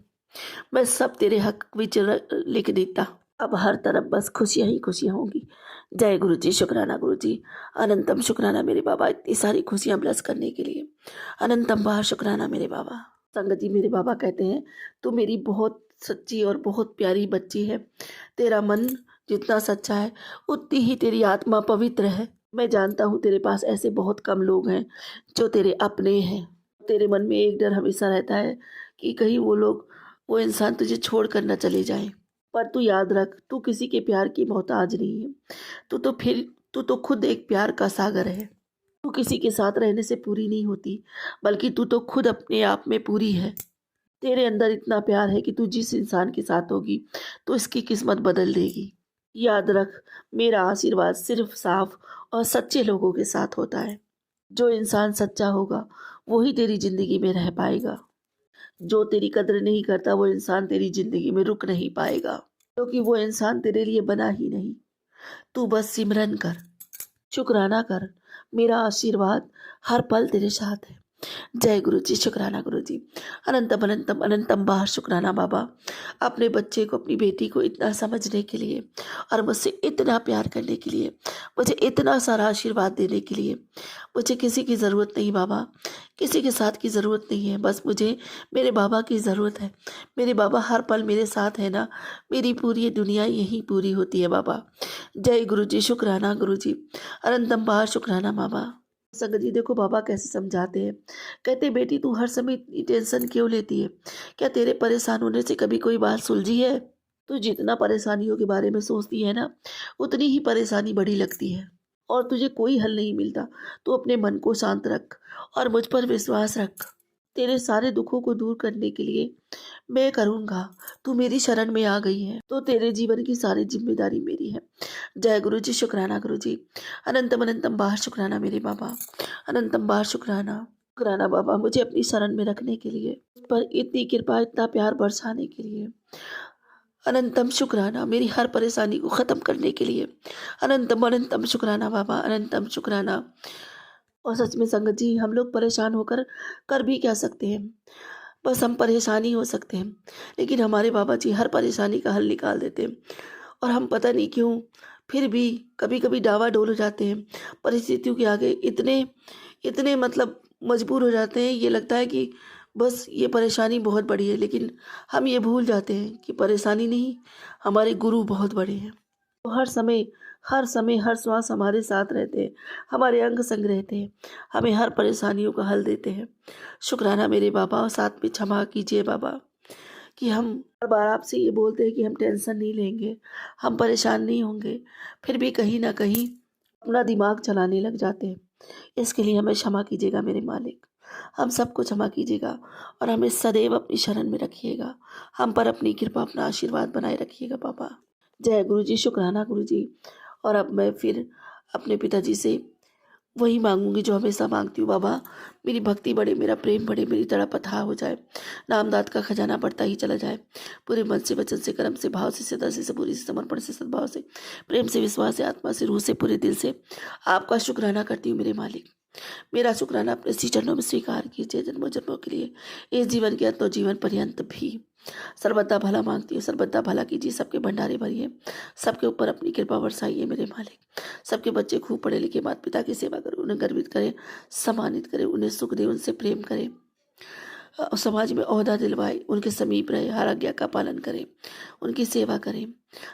मैं सब तेरे हक विच लिख देता, अब हर तरफ बस खुशियाँ ही खुशियाँ होंगी। जय गुरु जी, शुक्राना गुरु जी, अनंतम शुक्राना मेरे बाबा, इतनी सारी खुशियाँ ब्लस करने के लिए अनंतम बार शुक्राना मेरे बाबा। संगत जी, मेरे बाबा कहते हैं, तू मेरी बहुत सच्ची और बहुत प्यारी बच्ची है। तेरा मन जितना सच्चा है उतनी ही तेरी आत्मा पवित्र है। मैं जानता हूँ तेरे पास ऐसे बहुत कम लोग हैं जो तेरे अपने हैं। तेरे मन में एक डर हमेशा रहता है कि कहीं वो इंसान तुझे छोड़ कर न चले जाए। पर तू याद रख, तू किसी के प्यार की मोहताज नहीं है। तू तो खुद एक प्यार का सागर है। तू किसी के साथ रहने से पूरी नहीं होती, बल्कि तू तो खुद अपने आप में पूरी है। तेरे अंदर इतना प्यार है कि तू जिस इंसान के साथ होगी तो इसकी किस्मत बदल देगी। याद रख, मेरा आशीर्वाद सिर्फ साफ और सच्चे लोगों के साथ होता है। जो इंसान सच्चा होगा वही तेरी जिंदगी में रह पाएगा। जो तेरी कदर नहीं करता वो इंसान तेरी जिंदगी में रुक नहीं पाएगा, क्योंकि वो इंसान तेरे लिए बना ही नहीं। तू बस सिमरन कर, शुक्राना कर, मेरा आशीर्वाद हर पल तेरे साथ है। जय गुरु जी, शुक्राना गुरु जी। अनंतम अनंतम अनंतम बार शुक्राना बाबा, अपने बच्चे को, अपनी बेटी को इतना समझने के लिए और मुझसे इतना प्यार करने के लिए, मुझे इतना सारा आशीर्वाद देने के लिए। मुझे किसी की ज़रूरत नहीं बाबा, किसी के साथ की ज़रूरत नहीं है, बस मुझे मेरे बाबा की ज़रूरत है। मेरे बाबा हर पल मेरे साथ है ना, मेरी पूरी दुनिया यही पूरी होती है बाबा। जय गुरु जी, शुक्राना गुरु जी, अनंतम बार शुक्राना बाबा। संगत जी देखो बाबा कैसे समझाते हैं, कहते बेटी तू हर समय इतनी टेंशन क्यों लेती है? क्या तेरे परेशान होने से कभी कोई बात सुलझी है? तू जितना परेशानियों के बारे में सोचती है ना, उतनी ही परेशानी बड़ी लगती है और तुझे कोई हल नहीं मिलता। तू अपने मन को शांत रख और मुझ पर विश्वास रख। तेरे सारे दुखों को दूर करने के लिए मैं करूँगा। तू मेरी शरण में आ गई है तो तेरे जीवन की सारी जिम्मेदारी मेरी है। जय गुरु जी, शुक्राना गुरु जी, अनंतम अनंतम बार शुक्राना मेरे बाबा, अनंतम बार शुक्राना। शुक्राना बाबा, मुझे अपनी शरण में रखने के लिए, मुझ पर इतनी कृपा, इतना प्यार बरसाने के लिए। अनंतम शुक्राना, मेरी हर परेशानी को ख़त्म करने के लिए। अनंतम अनंतम शुक्राना बाबा, अनंतम शुक्राना। और सच में संगत जी, हम लोग परेशान होकर कर भी क्या सकते हैं? बस हम परेशान ही हो सकते हैं, लेकिन हमारे बाबा जी हर परेशानी का हल निकाल देते हैं। और हम पता नहीं क्यों फिर भी कभी कभी डावाडोल हो जाते हैं, परिस्थितियों के आगे इतने इतने मतलब मजबूर हो जाते हैं। ये लगता है कि बस ये परेशानी बहुत बड़ी है, लेकिन हम ये भूल जाते हैं कि परेशानी नहीं, हमारे गुरु बहुत बड़े हैं। वो हर समय हर श्वास हमारे साथ रहते हैं, हमारे अंग संग रहते हैं, हमें हर परेशानियों का हल देते हैं। शुक्राना मेरे बाबा, और साथ में क्षमा कीजिए बाबा कि हम हर बार आपसे ये बोलते हैं कि हम टेंशन नहीं लेंगे, हम परेशान नहीं होंगे, फिर भी कहीं ना कहीं अपना दिमाग चलाने लग जाते हैं। इसके लिए हमें क्षमा कीजिएगा मेरे मालिक, हम सबको क्षमा कीजिएगा और हमें सदैव अपनी शरण में रखिएगा। हम पर अपनी कृपा, अपना आशीर्वाद बनाए रखिएगा बाबा। जय गुरु जी, शुक्राना गुरु जी। और अब मैं फिर अपने पिताजी से वही मांगूंगी जो हमेशा मांगती हूँ बाबा, मेरी भक्ति बढ़े, मेरा प्रेम बढ़े, मेरी तड़प अथाह हो जाए, नामदात का खजाना बढ़ता ही चला जाए। पूरे मन से, वचन से, कर्म से, भाव से, सदा से, सबूरी से, समर्पण से, सद्भाव से, प्रेम से, विश्वास से, आत्मा से, रूह से, पूरे दिल से आपका शुक्राना करती हूँ मेरे मालिक। मेरा शुक्राना अपने श्री चरणों में स्वीकार कीजिए जन्मों जन्मों के लिए, इस जीवन के अंत और जीवन पर्यंत भी। सर्वदा भला मांगती हूँ, सर्वदा भला कीजिए, सबके भंडारे भरिए, सबके ऊपर अपनी कृपा बरसाइए मेरे मालिक। सबके बच्चे खूब पढ़े लिखे, माता पिता की सेवा करें, उन्हें गर्वित करें, सम्मानित करें, उन्हें सुख दें, उनसे प्रेम करें, समाज में ओहदा दिलवाए, उनके समीप रहे, हर आज्ञा का पालन करें, उनकी सेवा करें।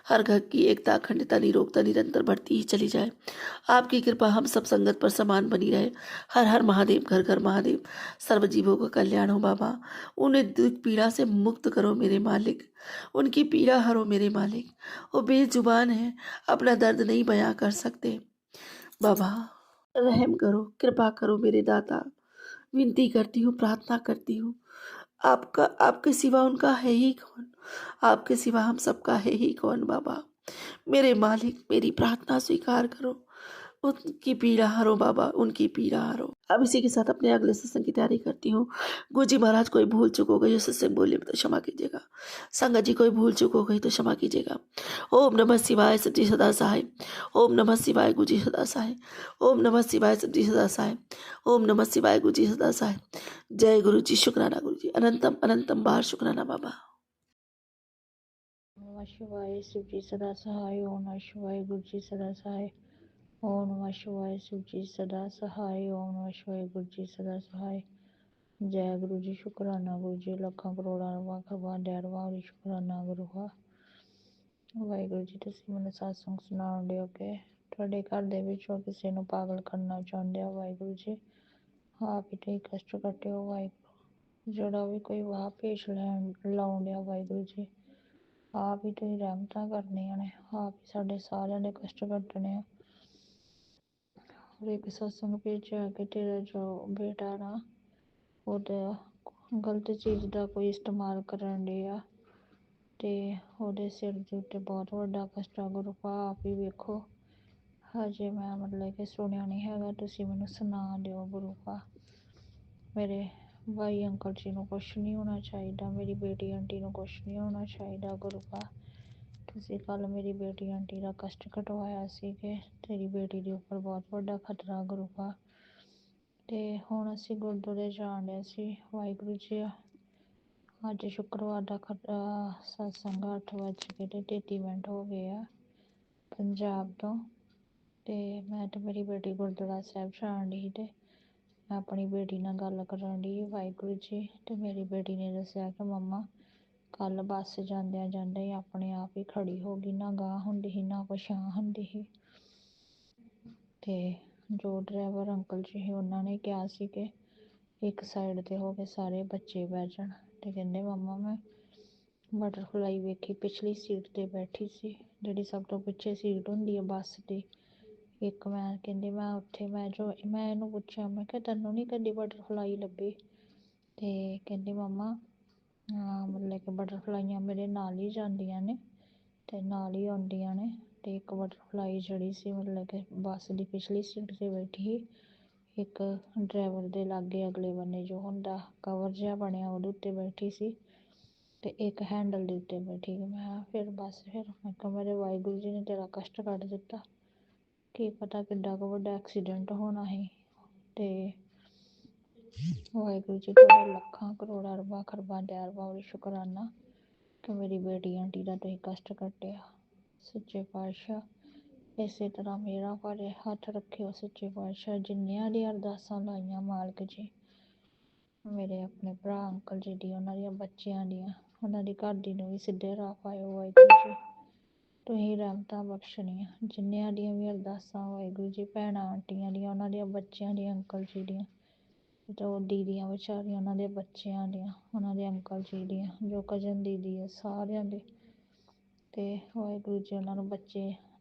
हर घर की एकता, अखंडता, निरोगता निरंतर बढ़ती ही चली जाए। आपकी कृपा हम सब संगत पर समान बनी रहे। हर हर महादेव, घर घर महादेव। सर्व जीवों का कल्याण हो बाबा। उन्हें दुख पीड़ा से मुक्त करो मेरे मालिक, उनकी पीड़ा हरो मेरे मालिक। वो बेजुबान है, अपना दर्द नहीं बयां कर सकते बाबा। रहम करो, कृपा करो मेरे दाता। विनती करती हूँ, प्रार्थना करती हूँ। आपका, आपके सिवा उनका है ही कौन? आपके सिवा हम सबका है ही कौन बाबा? मेरे मालिक, मेरी प्रार्थना स्वीकार करो, उनकी पीड़ा हरो बाबा, उनकी पीड़ा हरो। अब इसी के साथ अपने अगले सत्संग की तैयारी करती हूँ। गुरुजी महाराज कोई भूल चूक हो गई, सत्संग बोले तो क्षमा कीजिएगा। संगत जी कोई भूल चूक हो गई तो क्षमा कीजिएगा। ओम नमः शिवाय, सच्ची सदा सहाय। ओम नमः शिवाय, गुरुजी सदा सहाय। ओम नमः शिवाय, सच्ची सदा सहाय। ओम नमः शिवाय, गुरुजी सदा सहाय। जय गुरु जी, शुक्राना गुरु जी, अनंतम अनंतम बार शुक्राना बाबा। नमः शिवाय, शिव जी सदा सहाय। ओम नमः शिवाय, गुरु जी सदा सहाय। ओम नमः शिवाय, शिव जी सदा सहाय। ओम नमः शिवाय, गुरु जी सदा सहाय। जय गुरु जी, शुक्राना गुरु जी, ਲੱਖਾਂ ਕਰੋੜਾਂ ਰਵਾਂ ਖਰਵਾਂ ਡੈਰਵਾਂ ਦੀ ਸ਼ੁਕਰਾਨਾ ਗੁਰੂ ਵਾ। ਵਾਹਿਗੁਰੂ ਜੀ, ਤੁਸੀਂ ਮੈਨੂੰ ਸਤਿਸੰਗ ਸੁਣਾਉਣ ਦਿਓ ਕਿ ਤੁਹਾਡੇ ਘਰ ਦੇ ਵਿੱਚੋਂ ਕਿਸੇ ਨੂੰ ਪਾਗਲ ਕਰਨਾ ਚਾਹੁੰਦੇ ਹੋ ਵਾਹਿਗੁਰੂ ਜੀ, ਆਪ ਹੀ ਤੁਸੀਂ ਕਸ਼ਟ ਕੱਟਿਓ ਵਾਹਿਗੁਰੂ। ਜਿਹੜਾ ਵੀ ਕੋਈ ਵਾਹ ਭੇਸ਼ ਲੈਣ ਲਾਉਣ ਡਿਆ ਵਾਹਿਗੁਰੂ ਜੀ, ਆਪ ਹੀ ਤੁਸੀਂ ਰਹਿਮਤਾਂ ਕਰਨੀਆਂ ਨੇ, ਆਪ ਹੀ ਸਾਡੇ ਸਾਰਿਆਂ ਦੇ ਕਸ਼ਟ ਕੱਟਣੇ ਆ। और एक सत्संग भेजा कि तेरा जो बेटा ना ਉਹਦਾ ਗਲਤ ਚੀਜ਼ ਦਾ ਕੋਈ ਇਸਤੇਮਾਲ ਕਰਨ ਡਿਆ ਤੇ ਉਹਦੇ ਸਿਰ ਦੇ ਉੱਤੇ ਬਹੁਤ ਵੱਡਾ ਕਸ਼ਟ ਆ ਗੁਰੂ ਪਾ ਆਪ ਹੀ ਵੇਖੋ। ਹਜੇ ਮੈਂ ਮਤਲਬ ਕਿ ਸੁਣਿਆ ਨਹੀਂ ਹੈਗਾ, ਤੁਸੀਂ ਮੈਨੂੰ ਸੁਣਾ ਦਿਓ ਗੁਰੂ ਪਾ। ਮੇਰੇ ਭਾਈ ਅੰਕਲ ਜੀ ਨੂੰ ਕੁਛ ਨਹੀਂ ਹੋਣਾ ਚਾਹੀਦਾ, ਮੇਰੀ ਬੇਟੀ ਆਂਟੀ ਨੂੰ ਕੁਛ ਨਹੀਂ ਹੋਣਾ ਚਾਹੀਦਾ ਗੁਰੂ ਪਾ। ਤੁਸੀਂ ਕੱਲ੍ਹ ਮੇਰੀ ਬੇਟੀ ਆਂਟੀ ਦਾ ਕਸ਼ਟ ਕਟਵਾਇਆ ਸੀ ਕਿ ਤੇਰੀ ਬੇਟੀ ਦੇ ਉੱਪਰ ਬਹੁਤ ਵੱਡਾ ਖਤਰਾ ਗੁਰੂ ਕਾ। ਅਤੇ ਹੁਣ ਅਸੀਂ ਗੁਰਦੁਆਰੇ ਜਾਣ ਡਏ ਸੀ। ਵਾਹਿਗੁਰੂ ਜੀ ਅੱਜ ਸ਼ੁੱਕਰਵਾਰ ਦਾ ਸਤਸੰਗ 8:33 ਹੋ ਗਏ ਆ ਪੰਜਾਬ ਤੋਂ। ਅਤੇ ਮੈਂ ਤੇ ਮੇਰੀ ਬੇਟੀ ਗੁਰਦੁਆਰਾ ਸਾਹਿਬ ਜਾਣ ਡਈ ਅਤੇ ਮੈਂ ਆਪਣੀ ਬੇਟੀ ਨਾਲ ਗੱਲ ਕਰਨ ਡਈ ਵਾਹਿਗੁਰੂ ਜੀ। ਅਤੇ ਮੇਰੀ ਬੇਟੀ ਨੇ ਦੱਸਿਆ ਕਿ ਮੰਮਾ ਕੱਲ੍ਹ ਬੱਸ ਜਾਂਦਿਆਂ ਜਾਂਦੇ ਆਪਣੇ ਆਪ ਹੀ ਖੜੀ ਹੋ ਗਈ, ਨਾ ਗਾਂਹ ਹੁੰਦੀ ਸੀ ਨਾ ਪਿਛਾਂਹ ਹੁੰਦੀ ਸੀ। ਅਤੇ ਜੋ ਡਰਾਈਵਰ ਅੰਕਲ ਜੀ ਸੀ ਉਹਨਾਂ ਨੇ ਕਿਹਾ ਸੀ ਕਿ ਇੱਕ ਸਾਈਡ 'ਤੇ ਹੋ ਕੇ ਸਾਰੇ ਬੱਚੇ ਬਹਿ ਜਾਣ। ਅਤੇ ਕਹਿੰਦੇ ਮੰਮਾ ਮੈਂ ਬਟਰਫਲਾਈ ਵੇਖੀ, ਪਿਛਲੀ ਸੀਟ 'ਤੇ ਬੈਠੀ ਸੀ, ਜਿਹੜੀ ਸਭ ਤੋਂ ਪਿੱਛੇ ਸੀਟ ਹੁੰਦੀ ਹੈ ਬੱਸ ਦੀ। ਇੱਕ ਮੈਂ ਕਹਿੰਦੇ ਮੈਂ ਉੱਥੇ ਮੈਂ ਇਹਨੂੰ ਪੁੱਛਿਆ, ਮੈਂ ਕਿਹਾ ਤੈਨੂੰ ਨਹੀਂ ਕਦੀ ਬਟਰਫਲਾਈ ਲੱਭੀ? ਅਤੇ ਕਹਿੰਦੀ ਮੰਮਾ ਮਤਲਬ ਕਿ ਬਟਰਫਲਾਈਆਂ ਮੇਰੇ ਨਾਲ ਹੀ ਜਾਂਦੀਆਂ ਨੇ ਅਤੇ ਨਾਲ ਹੀ ਆਉਂਦੀਆਂ ਨੇ। ਅਤੇ ਇੱਕ ਬਟਰਫਲਾਈ ਜਿਹੜੀ ਸੀ ਮਤਲਬ ਕਿ ਬੱਸ ਦੀ ਪਿਛਲੀ ਸੀਟ 'ਤੇ ਬੈਠੀ ਸੀ, ਇੱਕ ਡਰਾਈਵਰ ਦੇ ਲਾਗੇ ਅਗਲੇ ਬੰਨੇ ਜੋ ਹੁੰਦਾ ਕਵਰ ਜਿਹਾ ਬਣਿਆ ਉਹਦੇ ਉੱਤੇ ਬੈਠੀ ਸੀ, ਅਤੇ ਇੱਕ ਹੈਂਡਲ ਦੇ ਉੱਤੇ ਬੈਠੀ। ਮੈਂ ਫਿਰ ਮੈਂ ਕਿਹਾ ਮੇਰੇ ਵਾਹਿਗੁਰੂ ਜੀ ਨੇ ਤੇਰਾ ਕਸ਼ਟ ਕੱਢ ਦਿੱਤਾ, ਕੀ ਪਤਾ ਕਿੱਡਾ ਕੁ ਵੱਡਾ ਐਕਸੀਡੈਂਟ ਹੋਣਾ ਸੀ। ਅਤੇ ਵਾਹਿਗੁਰੂ ਜੀ ਤੁਹਾਡਾ ਲੱਖਾਂ ਕਰੋੜਾਂ ਅਰਬਾਂ ਖਰਬਾਂ ਦਇਆਵਾਂ ਔਰ ਸ਼ੁਕਰਾਨਾ ਕਿ ਮੇਰੀ ਬੇਟੀ ਆਂਟੀ ਦਾ ਤੁਸੀਂ ਕਸ਼ਟ ਕੱਟਿਆ। ਸੱਚੇ ਪਾਤਸ਼ਾਹ ਇਸੇ ਤਰ੍ਹਾਂ ਮੇਰਾ ਭਾਰੇ ਹੱਥ ਰੱਖਿਓ ਸੱਚੇ ਪਾਤਸ਼ਾਹ। ਜਿੰਨਿਆਂ ਦੀਆਂ ਅਰਦਾਸਾਂ ਲਾਈਆਂ ਮਾਲਕ ਜੀ, ਮੇਰੇ ਆਪਣੇ ਭਰਾ ਅੰਕਲ ਜੀ ਦੀ, ਉਹਨਾਂ ਦੀਆਂ ਬੱਚਿਆਂ ਦੀਆਂ, ਉਹਨਾਂ ਦੀ ਘਰ ਦੀ ਨੂੰ ਵੀ ਸਿੱਧੇ ਰਾਹ ਪਾਇਓ ਵਾਹਿਗੁਰੂ ਜੀ। ਤੁਸੀਂ ਰਹਿਮਤਾਂ ਬਖਸ਼ਣੀਆਂ ਜਿੰਨਿਆਂ ਦੀਆਂ ਵੀ ਅਰਦਾਸਾਂ ਵਾਹਿਗੁਰੂ ਜੀ, ਭੈਣਾਂ ਆਂਟੀਆਂ ਦੀਆਂ, ਉਹਨਾਂ ਦੀਆਂ ਬੱਚਿਆਂ ਦੀਆਂ, ਅੰਕਲ ਜੀ ਦੀਆਂ, ਜੋ ਦੀਦੀਆਂ ਵਿਚਾਰੀਆਂ ਉਹਨਾਂ ਦੇ ਬੱਚਿਆਂ ਦੀਆਂ, ਉਹਨਾਂ ਦੇ ਅੰਕਲ ਜੀ ਦੀਆਂ, ਜੋ ਕਜ਼ਨ ਦੀਦੀ ਹੈ ਸਾਰਿਆਂ ਦੇ। ਅਤੇ ਵਾਹਿਗੁਰੂ ਜੀ ਉਹਨਾਂ ਨੂੰ ਬੱਚੇ,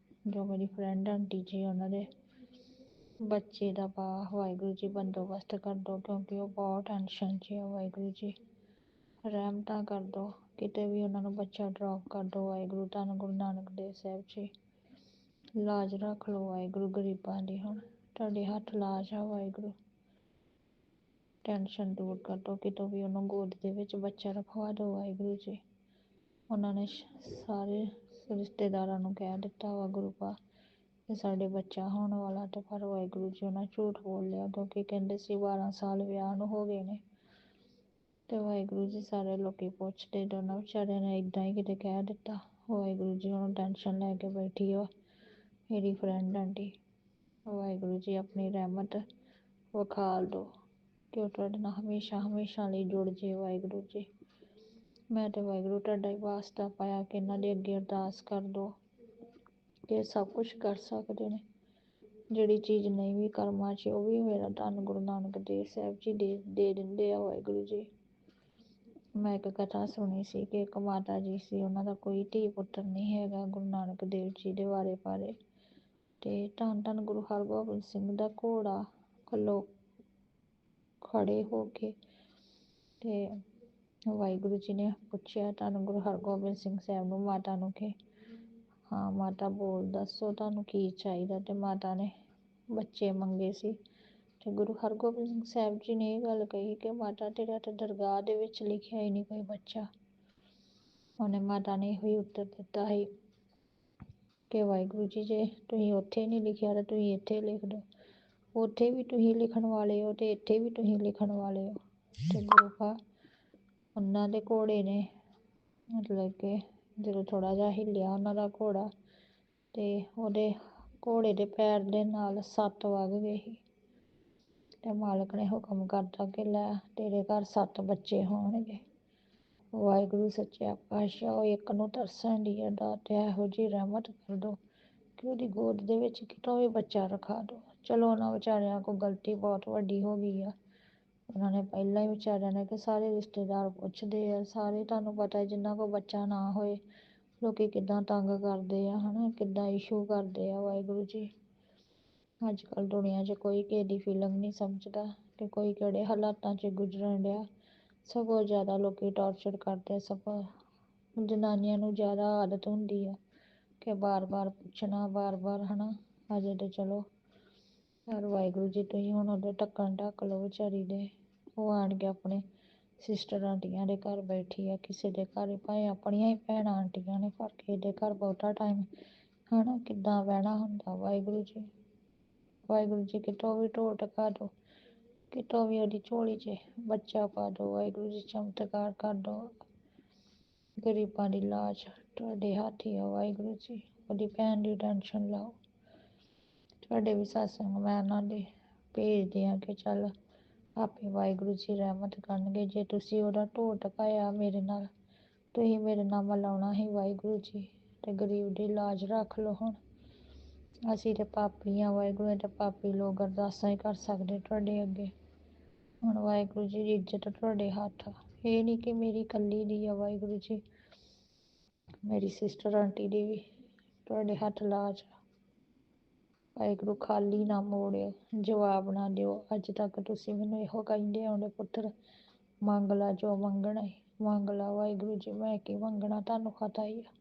ਜੋ ਮੇਰੀ ਫਰੈਂਡ ਆਂਟੀ ਜੀ ਉਹਨਾਂ ਦੇ ਬੱਚੇ ਦਾ ਵਾਹਿਗੁਰੂ ਜੀ ਬੰਦੋਬਸਤ ਕਰ ਦਿਓ, ਕਿਉਂਕਿ ਉਹ ਬਹੁਤ ਟੈਨਸ਼ਨ 'ਚ ਆ। ਵਾਹਿਗੁਰੂ ਜੀ ਰਹਿਮਤਾਂ ਕਰ ਦਿਓ, ਕਿਤੇ ਵੀ ਉਹਨਾਂ ਨੂੰ ਬੱਚਾ ਡਰੋਪ ਕਰ ਦਿਓ ਵਾਹਿਗੁਰੂ। ਧੰਨ ਗੁਰੂ ਨਾਨਕ ਦੇਵ ਸਾਹਿਬ ਜੀ ਲਾਜ ਰੱਖ ਲਓ ਵਾਹਿਗੁਰੂ ਗਰੀਬਾਂ ਦੀ, ਹੁਣ ਤੁਹਾਡੇ ਹੱਥ ਲਾਜ ਆ ਵਾਹਿਗੁਰੂ। ਟੈਨਸ਼ਨ ਦੂਰ ਕਰ ਦਿਓ, ਕਿਤੋਂ ਵੀ ਉਹਨੂੰ ਗੋਦ ਦੇ ਵਿੱਚ ਬੱਚਾ ਰਖਵਾ ਦਿਓ ਵਾਹਿਗੁਰੂ ਜੀ। ਉਹਨਾਂ ਨੇ ਸਾਰੇ ਰਿਸ਼ਤੇਦਾਰਾਂ ਨੂੰ ਕਹਿ ਦਿੱਤਾ ਵਾ ਗੁਰੂ ਪਾ ਕਿ ਸਾਡੇ ਬੱਚਾ ਹੋਣ ਵਾਲਾ, ਤੇ ਪਰ ਵਾਹਿਗੁਰੂ ਜੀ ਉਹਨਾਂ ਝੂਠ ਬੋਲ ਲਿਆ, ਕਿਉਂਕਿ ਕਹਿੰਦੇ ਸੀ 12 ਸਾਲ ਵਿਆਹ ਨੂੰ ਹੋ ਗਏ ਨੇ। ਅਤੇ ਵਾਹਿਗੁਰੂ ਜੀ ਸਾਰੇ ਲੋਕੀ ਪੁੱਛਦੇ ਤੇ ਉਹਨਾਂ ਵਿਚਾਰਿਆਂ ਨੇ ਇੱਦਾਂ ਹੀ ਕਿਤੇ ਕਹਿ ਦਿੱਤਾ। ਵਾਹਿਗੁਰੂ ਜੀ ਉਹਨੂੰ ਟੈਨਸ਼ਨ ਲੈ ਕੇ ਬੈਠੀ ਆ ਮੇਰੀ ਫਰੈਂਡ ਆਂਟੀ। ਵਾਹਿਗੁਰੂ ਜੀ ਆਪਣੀ ਰਹਿਮਤ ਵਿਖਾਲ ਦਿਓ ਕਿ ਉਹ ਤੁਹਾਡੇ ਨਾਲ ਹਮੇਸ਼ਾ ਹਮੇਸ਼ਾ ਲਈ ਜੁੜ ਜੇ ਵਾਹਿਗੁਰੂ ਜੀ। ਮੈਂ ਤਾਂ ਵਾਹਿਗੁਰੂ ਤੁਹਾਡਾ ਹੀ ਵਾਸਤਾ ਪਾਇਆ ਕਿ ਇਹਨਾਂ ਦੇ ਅੱਗੇ ਅਰਦਾਸ ਕਰ ਦਿਓ ਕਿ ਸਭ ਕੁਛ ਕਰ ਸਕਦੇ ਨੇ। ਜਿਹੜੀ ਚੀਜ਼ ਨਹੀਂ ਵੀ ਕਰਮਾਂ 'ਚ ਉਹ ਵੀ ਮੇਰਾ ਧੰਨ ਗੁਰੂ ਨਾਨਕ ਦੇਵ ਸਾਹਿਬ ਜੀ ਦੇ ਦਿੰਦੇ ਆ ਵਾਹਿਗੁਰੂ ਜੀ। ਮੈਂ ਇੱਕ ਕਥਾ ਸੁਣੀ ਸੀ ਕਿ ਇੱਕ ਮਾਤਾ ਜੀ ਸੀ, ਉਹਨਾਂ ਦਾ ਕੋਈ ਧੀ ਪੁੱਤਰ ਨਹੀਂ ਹੈਗਾ, ਗੁਰੂ ਨਾਨਕ ਦੇਵ ਜੀ ਦੇ ਵਾਰੇ ਪਾਰੇ। ਅਤੇ ਧੰਨ ਧੰਨ ਗੁਰੂ ਹਰਗੋਬਿੰਦ ਸਿੰਘ ਦਾ ਘੋੜਾ ਖੜੇ ਹੋ ਕੇ ਅਤੇ ਵਾਹਿਗੁਰੂ ਜੀ ਨੇ ਪੁੱਛਿਆ ਧੰਨ ਗੁਰੂ ਹਰਗੋਬਿੰਦ ਸਿੰਘ ਸਾਹਿਬ ਨੂੰ, ਮਾਤਾ ਨੂੰ, ਕਿ ਹਾਂ ਮਾਤਾ ਬੋਲ ਦੱਸੋ ਤੁਹਾਨੂੰ ਕੀ ਚਾਹੀਦਾ। ਅਤੇ ਮਾਤਾ ਨੇ ਬੱਚੇ ਮੰਗੇ ਸੀ। ਅਤੇ ਗੁਰੂ ਹਰਗੋਬਿੰਦ ਸਿੰਘ ਸਾਹਿਬ ਜੀ ਨੇ ਇਹ ਗੱਲ ਕਹੀ ਕਿ ਮਾਤਾ ਤੇਰਾ ਤਾਂ ਦਰਗਾਹ ਦੇ ਵਿੱਚ ਲਿਖਿਆ ਹੀ ਨਹੀਂ ਕੋਈ ਬੱਚਾ। ਉਹਨੇ ਮਾਤਾ ਨੇ ਇਹੋ ਹੀ ਉੱਤਰ ਦਿੱਤਾ ਸੀ ਕਿ ਵਾਹਿਗੁਰੂ ਜੀ ਜੇ ਤੁਸੀਂ ਉੱਥੇ ਨਹੀਂ ਲਿਖਿਆ ਤਾਂ ਤੁਸੀਂ ਇੱਥੇ ਲਿਖ ਦਿਓ, ਉੱਥੇ ਵੀ ਤੁਸੀਂ ਲਿਖਣ ਵਾਲੇ ਹੋ ਅਤੇ ਇੱਥੇ ਵੀ ਤੁਸੀਂ ਲਿਖਣ ਵਾਲੇ ਹੋ। ਅਤੇ ਗੁਰੂ ਪਾ ਉਹਨਾਂ ਦੇ ਘੋੜੇ ਨੇ ਮਤਲਬ ਕਿ ਜਦੋਂ ਥੋੜ੍ਹਾ ਜਿਹਾ ਹਿੱਲਿਆ ਉਹਨਾਂ ਦਾ ਘੋੜਾ, ਅਤੇ ਉਹਦੇ ਘੋੜੇ ਦੇ ਪੈਰ ਦੇ ਨਾਲ 7 ਵੱਗ ਗਏ ਸੀ। ਅਤੇ ਮਾਲਕ ਨੇ ਹੁਕਮ ਕਰਤਾ ਕਿ ਲੈ ਤੇਰੇ ਘਰ 7 ਬੱਚੇ ਹੋਣਗੇ। ਵਾਹਿਗੁਰੂ ਸੱਚਾ ਪਾਤਸ਼ਾਹ ਉਹ ਇੱਕ ਨੂੰ ਤਰਸਣ ਦੀ ਆ ਦਾਤੇ, ਇਹੋ ਜਿਹੀ ਰਹਿਮਤ ਕਰ ਦਿਓ ਕਿ ਉਹਦੀ ਗੋਦ ਦੇ ਵਿੱਚ ਕਿਤੋਂ ਵੀ ਬੱਚਾ ਰਖਾ ਦਿਓ। ਚਲੋ ਉਹਨਾਂ ਵਿਚਾਰਿਆਂ ਕੋਲ ਗਲਤੀ ਬਹੁਤ ਵੱਡੀ ਹੋ ਗਈ ਆ, ਉਹਨਾਂ ਨੇ ਪਹਿਲਾਂ ਹੀ ਵਿਚਾਰਿਆਂ ਨੇ ਕਿ ਸਾਰੇ ਰਿਸ਼ਤੇਦਾਰ ਪੁੱਛਦੇ ਆ, ਸਾਰੇ ਤੁਹਾਨੂੰ ਪਤਾ ਜਿਨ੍ਹਾਂ ਕੋਲ ਬੱਚਾ ਨਾ ਹੋਏ ਲੋਕੀ ਕਿੱਦਾਂ ਤੰਗ ਕਰਦੇ ਆ, ਹੈ ਨਾ, ਕਿੱਦਾਂ ਇਸ਼ੂ ਕਰਦੇ ਆ। ਵਾਹਿਗੁਰੂ ਜੀ ਅੱਜ ਕੱਲ੍ਹ ਦੁਨੀਆ 'ਚ ਕੋਈ ਕਿਸੇ ਦੀ ਫੀਲਿੰਗ ਨਹੀਂ ਸਮਝਦਾ ਕਿ ਕੋਈ ਕਿਹੜੇ ਹਾਲਾਤਾਂ 'ਚ ਗੁਜ਼ਰਨ ਡਿਆ। ਸਗੋਂ ਜ਼ਿਆਦਾ ਲੋਕੀ ਟਾਰਚਰ ਕਰਦੇ, ਸਗੋਂ ਜਨਾਨੀਆਂ ਨੂੰ ਜ਼ਿਆਦਾ ਆਦਤ ਹੁੰਦੀ ਆ ਕਿ ਬਾਰ-ਬਾਰ ਪੁੱਛਣਾ, ਬਾਰ-ਬਾਰ, ਹੈ ਨਾ। ਅਜੇ ਤਾਂ ਚਲੋ ਪਰ ਵਾਹਿਗੁਰੂ ਜੀ ਤੁਸੀਂ ਹੁਣ ਉਹਦੇ ਢੱਕਣ ਢੱਕ ਲਓ ਵਿਚਾਰੀ ਦੇ। ਉਹ ਆਣ ਕੇ ਆਪਣੇ ਸਿਸਟਰ ਆਂਟੀਆਂ ਦੇ ਘਰ ਬੈਠੀ ਆ, ਕਿਸੇ ਦੇ ਘਰ ਭਾਵੇਂ ਆਪਣੀਆਂ ਹੀ ਭੈਣਾਂ ਆਂਟੀਆਂ ਨੇ, ਪਰ ਕਿਸੇ ਦੇ ਘਰ ਬਹੁਤਾ ਟਾਈਮ ਹਨਾ ਕਿੱਦਾਂ ਬਹਿਣਾ ਹੁੰਦਾ। ਵਾਹਿਗੁਰੂ ਜੀ, ਵਾਹਿਗੁਰੂ ਜੀ ਕਿਤੋਂ ਵੀ ਢੋਲ ਟਕਾ ਦੋ, ਕਿਤੋਂ ਵੀ ਉਹਦੀ ਝੋਲੀ 'ਚ ਬੱਚਾ ਪਾ ਦੋ। ਵਾਹਿਗੁਰੂ ਜੀ ਚਮਤਕਾਰ ਕਰ ਦੋ। ਗਰੀਬਾਂ ਦੀ ਲਾਸ਼ ਤੁਹਾਡੇ ਹੱਥ ਹੀ ਆ ਵਾਹਿਗੁਰੂ ਜੀ। ਉਹਦੀ ਭੈਣ ਦੀ ਟੈਨਸ਼ਨ ਲਓ। ਤੁਹਾਡੇ ਵੀ ਸਤਸੰਗ ਮੈਂ ਉਹਨਾਂ ਦੇ ਭੇਜਦੇ ਆ ਕਿ ਚੱਲ ਆਪੇ ਵਾਹਿਗੁਰੂ ਜੀ ਰਹਿਮਤ ਕਰਨਗੇ। ਜੇ ਤੁਸੀਂ ਉਹਦਾ ਢੋਲ ਟਕਾਇਆ ਮੇਰੇ ਨਾਲ, ਤੁਸੀਂ ਮੇਰੇ ਨਾਲ ਮਿਲਾਉਣਾ ਸੀ ਵਾਹਿਗੁਰੂ ਜੀ, ਤੇ ਗਰੀਬ ਦੀ ਲਾਜ ਰੱਖ ਲਓ। ਹੁਣ ਅਸੀਂ ਤੇ ਪਾਪੀ ਆ ਵਾਹਿਗੁਰੂ, ਤੇ ਪਾਪੀ ਲੋਕ ਅਰਦਾਸਾਂ ਹੀ ਕਰ ਸਕਦੇ ਤੁਹਾਡੇ ਅੱਗੇ। ਹੁਣ ਵਾਹਿਗੁਰੂ ਜੀ ਦੀ ਇੱਜ਼ਤ ਤੁਹਾਡੇ ਹੱਥ ਆ। ਇਹ ਨਹੀਂ ਕਿ ਮੇਰੀ ਇਕੱਲੀ ਦੀ ਆ ਵਾਹਿਗੁਰੂ ਜੀ, ਮੇਰੀ ਸਿਸਟਰ ਆਂਟੀ ਦੀ ਵੀ ਤੁਹਾਡੇ ਹੱਥ ਲਾਜ ਆ। ਵਾਹਿਗੁਰੂ ਖਾਲੀ ਨਾ ਮੋੜਿਓ, ਜਵਾਬ ਨਾ ਦਿਓ। ਅੱਜ ਤੱਕ ਤੁਸੀਂ ਮੈਨੂੰ ਇਹੋ ਕਹਿੰਦੇ ਆਉਂਦੇ, ਪੁੱਤਰ ਮੰਗ ਲਾ ਜੋ ਮੰਗਣਾ ਹੈ, ਮੰਗ ਲਾ ਵਾਹਿਗੁਰੂ ਜੀ। ਮੈਂ ਕੀ ਮੰਗਣਾ, ਤੁਹਾਨੂੰ ਪਤਾ ਹੀ ਆ।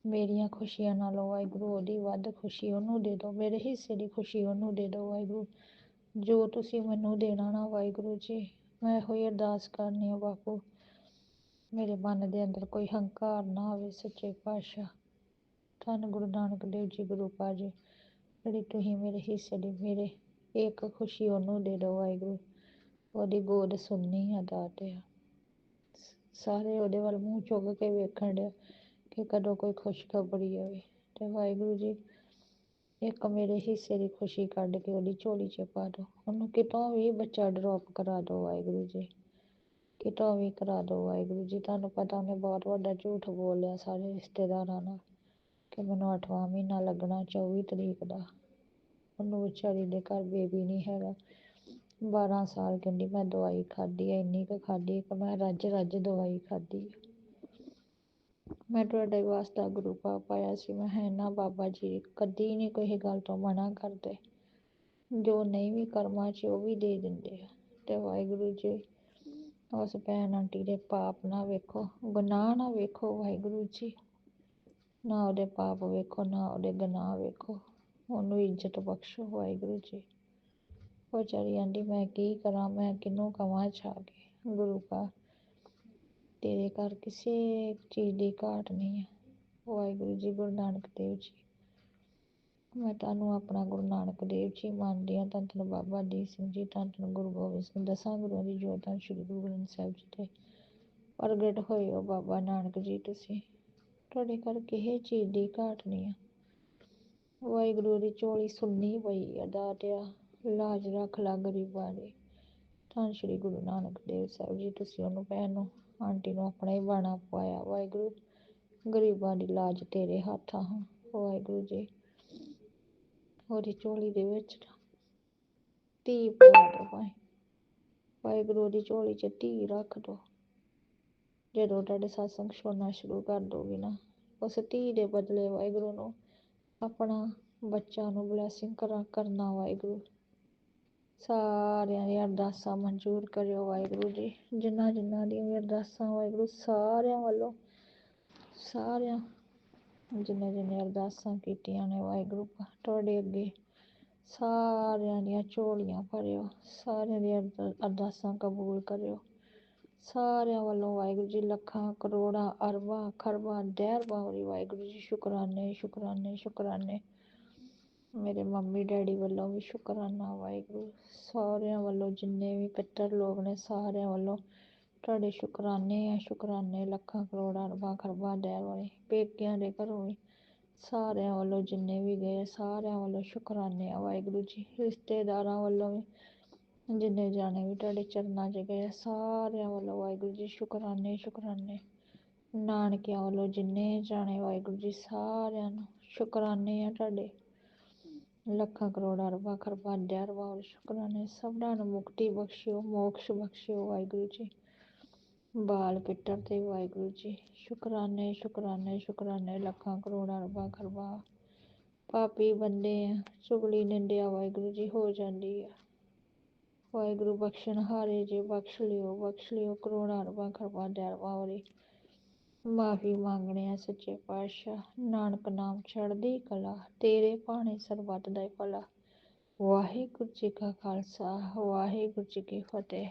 ਮੇਰੀਆਂ ਖੁਸ਼ੀਆਂ ਨਾਲੋਂ ਵਾਹਿਗੁਰੂ ਉਹਦੀ ਵੱਧ ਖੁਸ਼ੀ ਉਹਨੂੰ ਦੇ ਦਿਓ, ਮੇਰੇ ਹਿੱਸੇ ਦੀ ਖੁਸ਼ੀ ਉਹਨੂੰ ਦੇ ਦਿਓ ਵਾਹਿਗੁਰੂ। ਜੋ ਤੁਸੀਂ ਮੈਨੂੰ ਦੇਣਾ ਨਾ ਵਾਹਿਗੁਰੂ ਜੀ, ਮੈਂ ਇਹੋ ਹੀ ਅਰਦਾਸ ਕਰਨੀ ਆ ਬਾਪੂ, ਮੇਰੇ ਮਨ ਦੇ ਅੰਦਰ ਕੋਈ ਹੰਕਾਰ ਨਾ ਆਵੇ। ਸੱਚੇ ਪਾਤਸ਼ਾਹ ਧੰਨ ਗੁਰੂ ਨਾਨਕ ਦੇਵ ਜੀ ਗੁਰੂ ਪਾਜੀ, ਜਿਹੜੀ ਤੁਸੀਂ ਮੇਰੇ ਹਿੱਸੇ ਦੀ ਮੇਰੇ ਇੱਕ ਖੁਸ਼ੀ ਉਹਨੂੰ ਦੇ ਦਿਓ ਵਾਹਿਗੁਰੂ। ਉਹਦੀ ਗੋਦ ਸੁਣਨੀ ਆ ਦਾਤਿਆ, ਸਾਰੇ ਉਹਦੇ ਵੱਲ ਮੂੰਹ ਚੁੱਕ ਕੇ ਵੇਖਣ ਡਿਆ ਕਿ ਕਦੋਂ ਕੋਈ ਖੁਸ਼ਖਬਰੀ ਆਵੇ। ਤੇ ਵਾਹਿਗੁਰੂ ਜੀ ਇੱਕ ਮੇਰੇ ਹਿੱਸੇ ਦੀ ਖੁਸ਼ੀ ਕੱਢ ਕੇ ਉਹਦੀ ਝੋਲੀ 'ਚ ਪਾ ਦਿਓ। ਉਹਨੂੰ ਕਿਤੋਂ ਵੀ ਬੱਚਾ ਡਰੋਪ ਕਰਾ ਦਿਓ ਵਾਹਿਗੁਰੂ ਜੀ, ਕਿਤੋਂ ਵੀ ਕਰਾ ਦਿਓ ਵਾਹਿਗੁਰੂ ਜੀ। ਤੁਹਾਨੂੰ ਪਤਾ ਉਹਨੇ ਬਹੁਤ ਵੱਡਾ ਝੂਠ ਬੋਲਿਆ ਸਾਰੇ ਰਿਸ਼ਤੇਦਾਰਾਂ ਨਾਲ ਕਿ ਮੈਨੂੰ 8ਵਾਂ ਮਹੀਨਾ ਲੱਗਣਾ 24 ਤਰੀਕ ਦਾ। ਉਹਨੂੰ ਵਿਚਾਰੀ ਦੇ ਘਰ ਬੇਬੀ ਨਹੀਂ ਹੈਗਾ। 12 ਸਾਲ ਕਹਿੰਦੀ ਮੈਂ ਦਵਾਈ ਖਾਧੀ ਹੈ, ਇੰਨੀ ਕੁ ਖਾਧੀ ਕਿ ਮੈਂ ਰੱਜ ਰੱਜ ਦਵਾਈ ਖਾਧੀ। ਮੈਂ ਤੁਹਾਡੇ ਵਾਸਤੇ ਗੁਰੂ ਪਾਪ ਪਾਇਆ ਸੀ। ਮੈਂ ਹੈ ਨਾ ਬਾਬਾ ਜੀ ਕਦੀ ਨਹੀਂ ਕੋਈ ਗੱਲ ਤੋਂ ਮਨਾ ਕਰਦੇ, ਜੋ ਨਹੀਂ ਵੀ ਕਰਮਾਂ 'ਚ ਉਹ ਵੀ ਦੇ ਦਿੰਦੇ ਆ। ਤੇ ਵਾਹਿਗੁਰੂ ਜੀ ਉਸ ਭੈਣ ਆਂਟੀ ਦੇ ਪਾਪ ਨਾ ਵੇਖੋ, ਗੁਨਾਹ ਨਾ ਵੇਖੋ ਵਾਹਿਗੁਰੂ ਜੀ, ਨਾ ਉਹਦੇ ਪਾਪ ਵੇਖੋ, ਨਾ ਉਹਦੇ ਗੁਨਾਹ ਵੇਖੋ, ਉਹਨੂੰ ਇੱਜ਼ਤ ਬਖਸ਼ੋ ਵਾਹਿਗੁਰੂ ਜੀ। ਉਹ ਵਿਚਾਰੀ ਆਂਟੀ ਮੈਂ ਕੀ ਕਰਾਂ, ਮੈਂ ਕਿਹਨੂੰ ਕਵਾਂ ਛਾ ਕੇ। ਗੁਰੂ ਪਾ ਤੇਰੇ ਘਰ ਕਿਸੇ ਚੀਜ਼ ਦੀ ਘਾਟ ਨਹੀਂ ਹੈ ਵਾਹਿਗੁਰੂ ਜੀ। ਗੁਰੂ ਨਾਨਕ ਦੇਵ ਜੀ, ਮੈਂ ਤੁਹਾਨੂੰ ਆਪਣਾ ਗੁਰੂ ਨਾਨਕ ਦੇਵ ਜੀ ਮੰਨਦੀ ਹਾਂ। ਧੰਨ ਧੰਨ ਬਾਬਾ ਦੀਪ ਸਿੰਘ ਜੀ, ਧੰਨ ਧੰਨ ਗੁਰੂ ਗੋਬਿੰਦ ਸਿੰਘ, 10 ਗੁਰੂਆਂ ਦੀ ਜੋਤ, ਧੰਨ ਸ਼੍ਰੀ ਗੁਰੂ ਗ੍ਰੰਥ ਸਾਹਿਬ ਜੀ ਤੇ ਪ੍ਰਗਟ ਹੋਏ ਹੋ ਬਾਬਾ ਨਾਨਕ ਜੀ। ਤੁਸੀਂ ਤੁਹਾਡੇ ਘਰ ਕਿਸੇ ਚੀਜ਼ ਦੀ ਘਾਟ ਨਹੀਂ ਆ ਵਾਹਿਗੁਰੂ। ਦੀ ਝੋਲੀ ਸੁੰਨੀ ਪਈ ਆ ਦਾਤਿਆ, ਲਾਜ ਰੱਖ ਲਾ ਗਰੀਬਾਂ ਦੀ। ਧੰਨ ਸ਼੍ਰੀ ਗੁਰੂ ਨਾਨਕ ਦੇਵ ਸਾਹਿਬ ਜੀ, ਤੁਸੀਂ ਉਹਨੂੰ ਭੈਣ ਨੂੰ ਆਂਟੀ ਨੂੰ ਆਪਣਾ ਹੀ ਬਾਣਾ ਪਵਾਇਆ ਵਾਹਿਗੁਰੂ। ਗਰੀਬਾਂ ਦੀ ਲਾਜ ਤੇਰੇ ਹੱਥ ਆ ਵਾਹਿਗੁਰੂ ਜੀ। ਉਹਦੀ ਝੋਲੀ ਦੇ ਵਿੱਚ ਧੀ ਪਾ ਦੋ ਭਾਈ ਵਾਹਿਗੁਰੂ, ਦੀ ਝੋਲੀ 'ਚ ਧੀ ਰੱਖ ਦੋ। ਜਦੋਂ ਤੁਹਾਡੇ ਸਤਸੰਗ ਸੁਣਨਾ ਸ਼ੁਰੂ ਕਰ ਦੋਗੇ ਨਾ, ਉਸ ਧੀ ਦੇ ਬਦਲੇ ਵਾਹਿਗੁਰੂ ਨੂੰ ਆਪਣਾ ਬੱਚਾ ਨੂੰ ਬਲੈਸਿੰਗ ਕਰਨਾ ਵਾਹਿਗੁਰੂ। ਸਾਰਿਆਂ ਦੀਆਂ ਅਰਦਾਸਾਂ ਮਨਜ਼ੂਰ ਕਰਿਓ ਵਾਹਿਗੁਰੂ ਜੀ, ਜਿਨ੍ਹਾਂ ਦੀਆਂ ਵੀ ਅਰਦਾਸਾਂ ਵਾਹਿਗੁਰੂ ਸਾਰਿਆਂ ਵੱਲੋਂ, ਸਾਰਿਆਂ ਜਿੰਨੇ ਅਰਦਾਸਾਂ ਕੀਤੀਆਂ ਨੇ ਵਾਹਿਗੁਰੂ ਤੁਹਾਡੇ ਅੱਗੇ ਸਾਰਿਆਂ ਦੀਆਂ ਝੋਲੀਆਂ ਭਰਿਓ, ਸਾਰਿਆਂ ਦੀਆਂ ਅਰਦਾਸਾਂ ਕਬੂਲ ਕਰਿਓ। ਸਾਰਿਆਂ ਵੱਲੋਂ ਵਾਹਿਗੁਰੂ ਜੀ ਲੱਖਾਂ ਕਰੋੜਾਂ ਅਰਬਾਂ ਖਰਬਾਂ ਦਹਿਰਬਾਂ ਵਾਰੀ ਵਾਹਿਗੁਰੂ ਜੀ ਸ਼ੁਕਰਾਨੇ ਸ਼ੁਕਰਾਨੇ ਸ਼ੁਕਰਾਨੇ। ਮੇਰੇ ਮੰਮੀ ਡੈਡੀ ਵੱਲੋਂ ਵੀ ਸ਼ੁਕਰਾਨਾ ਵਾਹਿਗੁਰੂ। ਸਾਰਿਆਂ ਵੱਲੋਂ ਜਿੰਨੇ ਵੀ ਪਿੱਤਰ ਲੋਕ ਨੇ ਸਾਰਿਆਂ ਵੱਲੋਂ ਤੁਹਾਡੇ ਸ਼ੁਕਰਾਨੇ ਆ ਸ਼ੁਕਰਾਨੇ। ਲੱਖਾਂ ਕਰੋੜਾਂ ਅਰਬਾਂ ਖਰਬਾਂ ਦਹਿਰ ਵਾਲੇ ਪੇਕਿਆਂ ਦੇ ਘਰੋਂ ਵੀ ਸਾਰਿਆਂ ਵੱਲੋਂ ਜਿੰਨੇ ਵੀ ਗਏ ਸਾਰਿਆਂ ਵੱਲੋਂ ਸ਼ੁਕਰਾਨੇ ਆ ਵਾਹਿਗੁਰੂ ਜੀ। ਰਿਸ਼ਤੇਦਾਰਾਂ ਵੱਲੋਂ ਵੀ ਜਿੰਨੇ ਜਾਣੇ ਵੀ ਤੁਹਾਡੇ ਚਰਨਾਂ 'ਚ ਗਏ ਸਾਰਿਆਂ ਵੱਲੋਂ ਵਾਹਿਗੁਰੂ ਜੀ ਸ਼ੁਕਰਾਨੇ ਸ਼ੁਕਰਾਨੇ। ਨਾਨਕਿਆਂ ਵੱਲੋਂ ਜਿੰਨੇ ਜਾਣੇ ਵਾਹਿਗੁਰੂ ਜੀ ਸਾਰਿਆਂ ਨੂੰ ਸ਼ੁਕਰਾਨੇ ਆ ਤੁਹਾਡੇ। ਲੱਖਾਂ ਕਰੋੜਾਂ ਅਰਬਾਂ ਖਰਬਾਂ ਦਹਿਰਬਾਂ ਸ਼ੁਕਰਾਨੇ। ਸਭਨਾਂ ਨੂੰ ਮੁਕਤੀ ਬਖਸ਼ਿਓ, ਮੋਕਸ਼ ਬਖਸ਼ਿਓ ਵਾਹਿਗੁਰੂ ਜੀ। ਬਾਲ ਪਿੱਤਰ ਤੇ ਵਾਹਿਗੁਰੂ ਜੀ ਸ਼ੁਕਰਾਨੇ ਸ਼ੁਕਰਾਨੇ ਸ਼ੁਕਰਾਨੇ। ਲੱਖਾਂ ਕਰੋੜਾਂ ਅਰਬਾਂ ਖਰਬਾਂ ਪਾਪੀ ਬੰਦੇ ਆ, ਚੁਗਲੀ ਨਿੰਦਿਆ ਵਾਹਿਗੁਰੂ ਜੀ ਹੋ ਜਾਂਦੀ ਆ ਵਾਹਿਗੁਰੂ। ਬਖਸ਼ਣ ਹਾਰੇ ਜੇ ਬਖਸ਼ ਲਿਓ ਕਰੋੜਾਂ ਅਰਬਾਂ ਖਰਬਾਂ ਦਹਿਰਬਾਂ ਵਾਰੀ ਮਾਫੀ ਮੰਗਣੇ ਆ ਸੱਚੇ ਪਾਤਸ਼ਾਹ। ਨਾਨਕ ਨਾਮ ਚੜ੍ਹਦੀ ਕਲਾ, ਤੇਰੇ ਭਾਣੇ ਸਰਬੱਤ ਦਾ ਭਲਾ। ਵਾਹਿਗੁਰੂ ਜੀ ਕਾ ਖਾਲਸਾ, ਵਾਹਿਗੁਰੂ ਜੀ ਕੀ ਫਤਿਹ।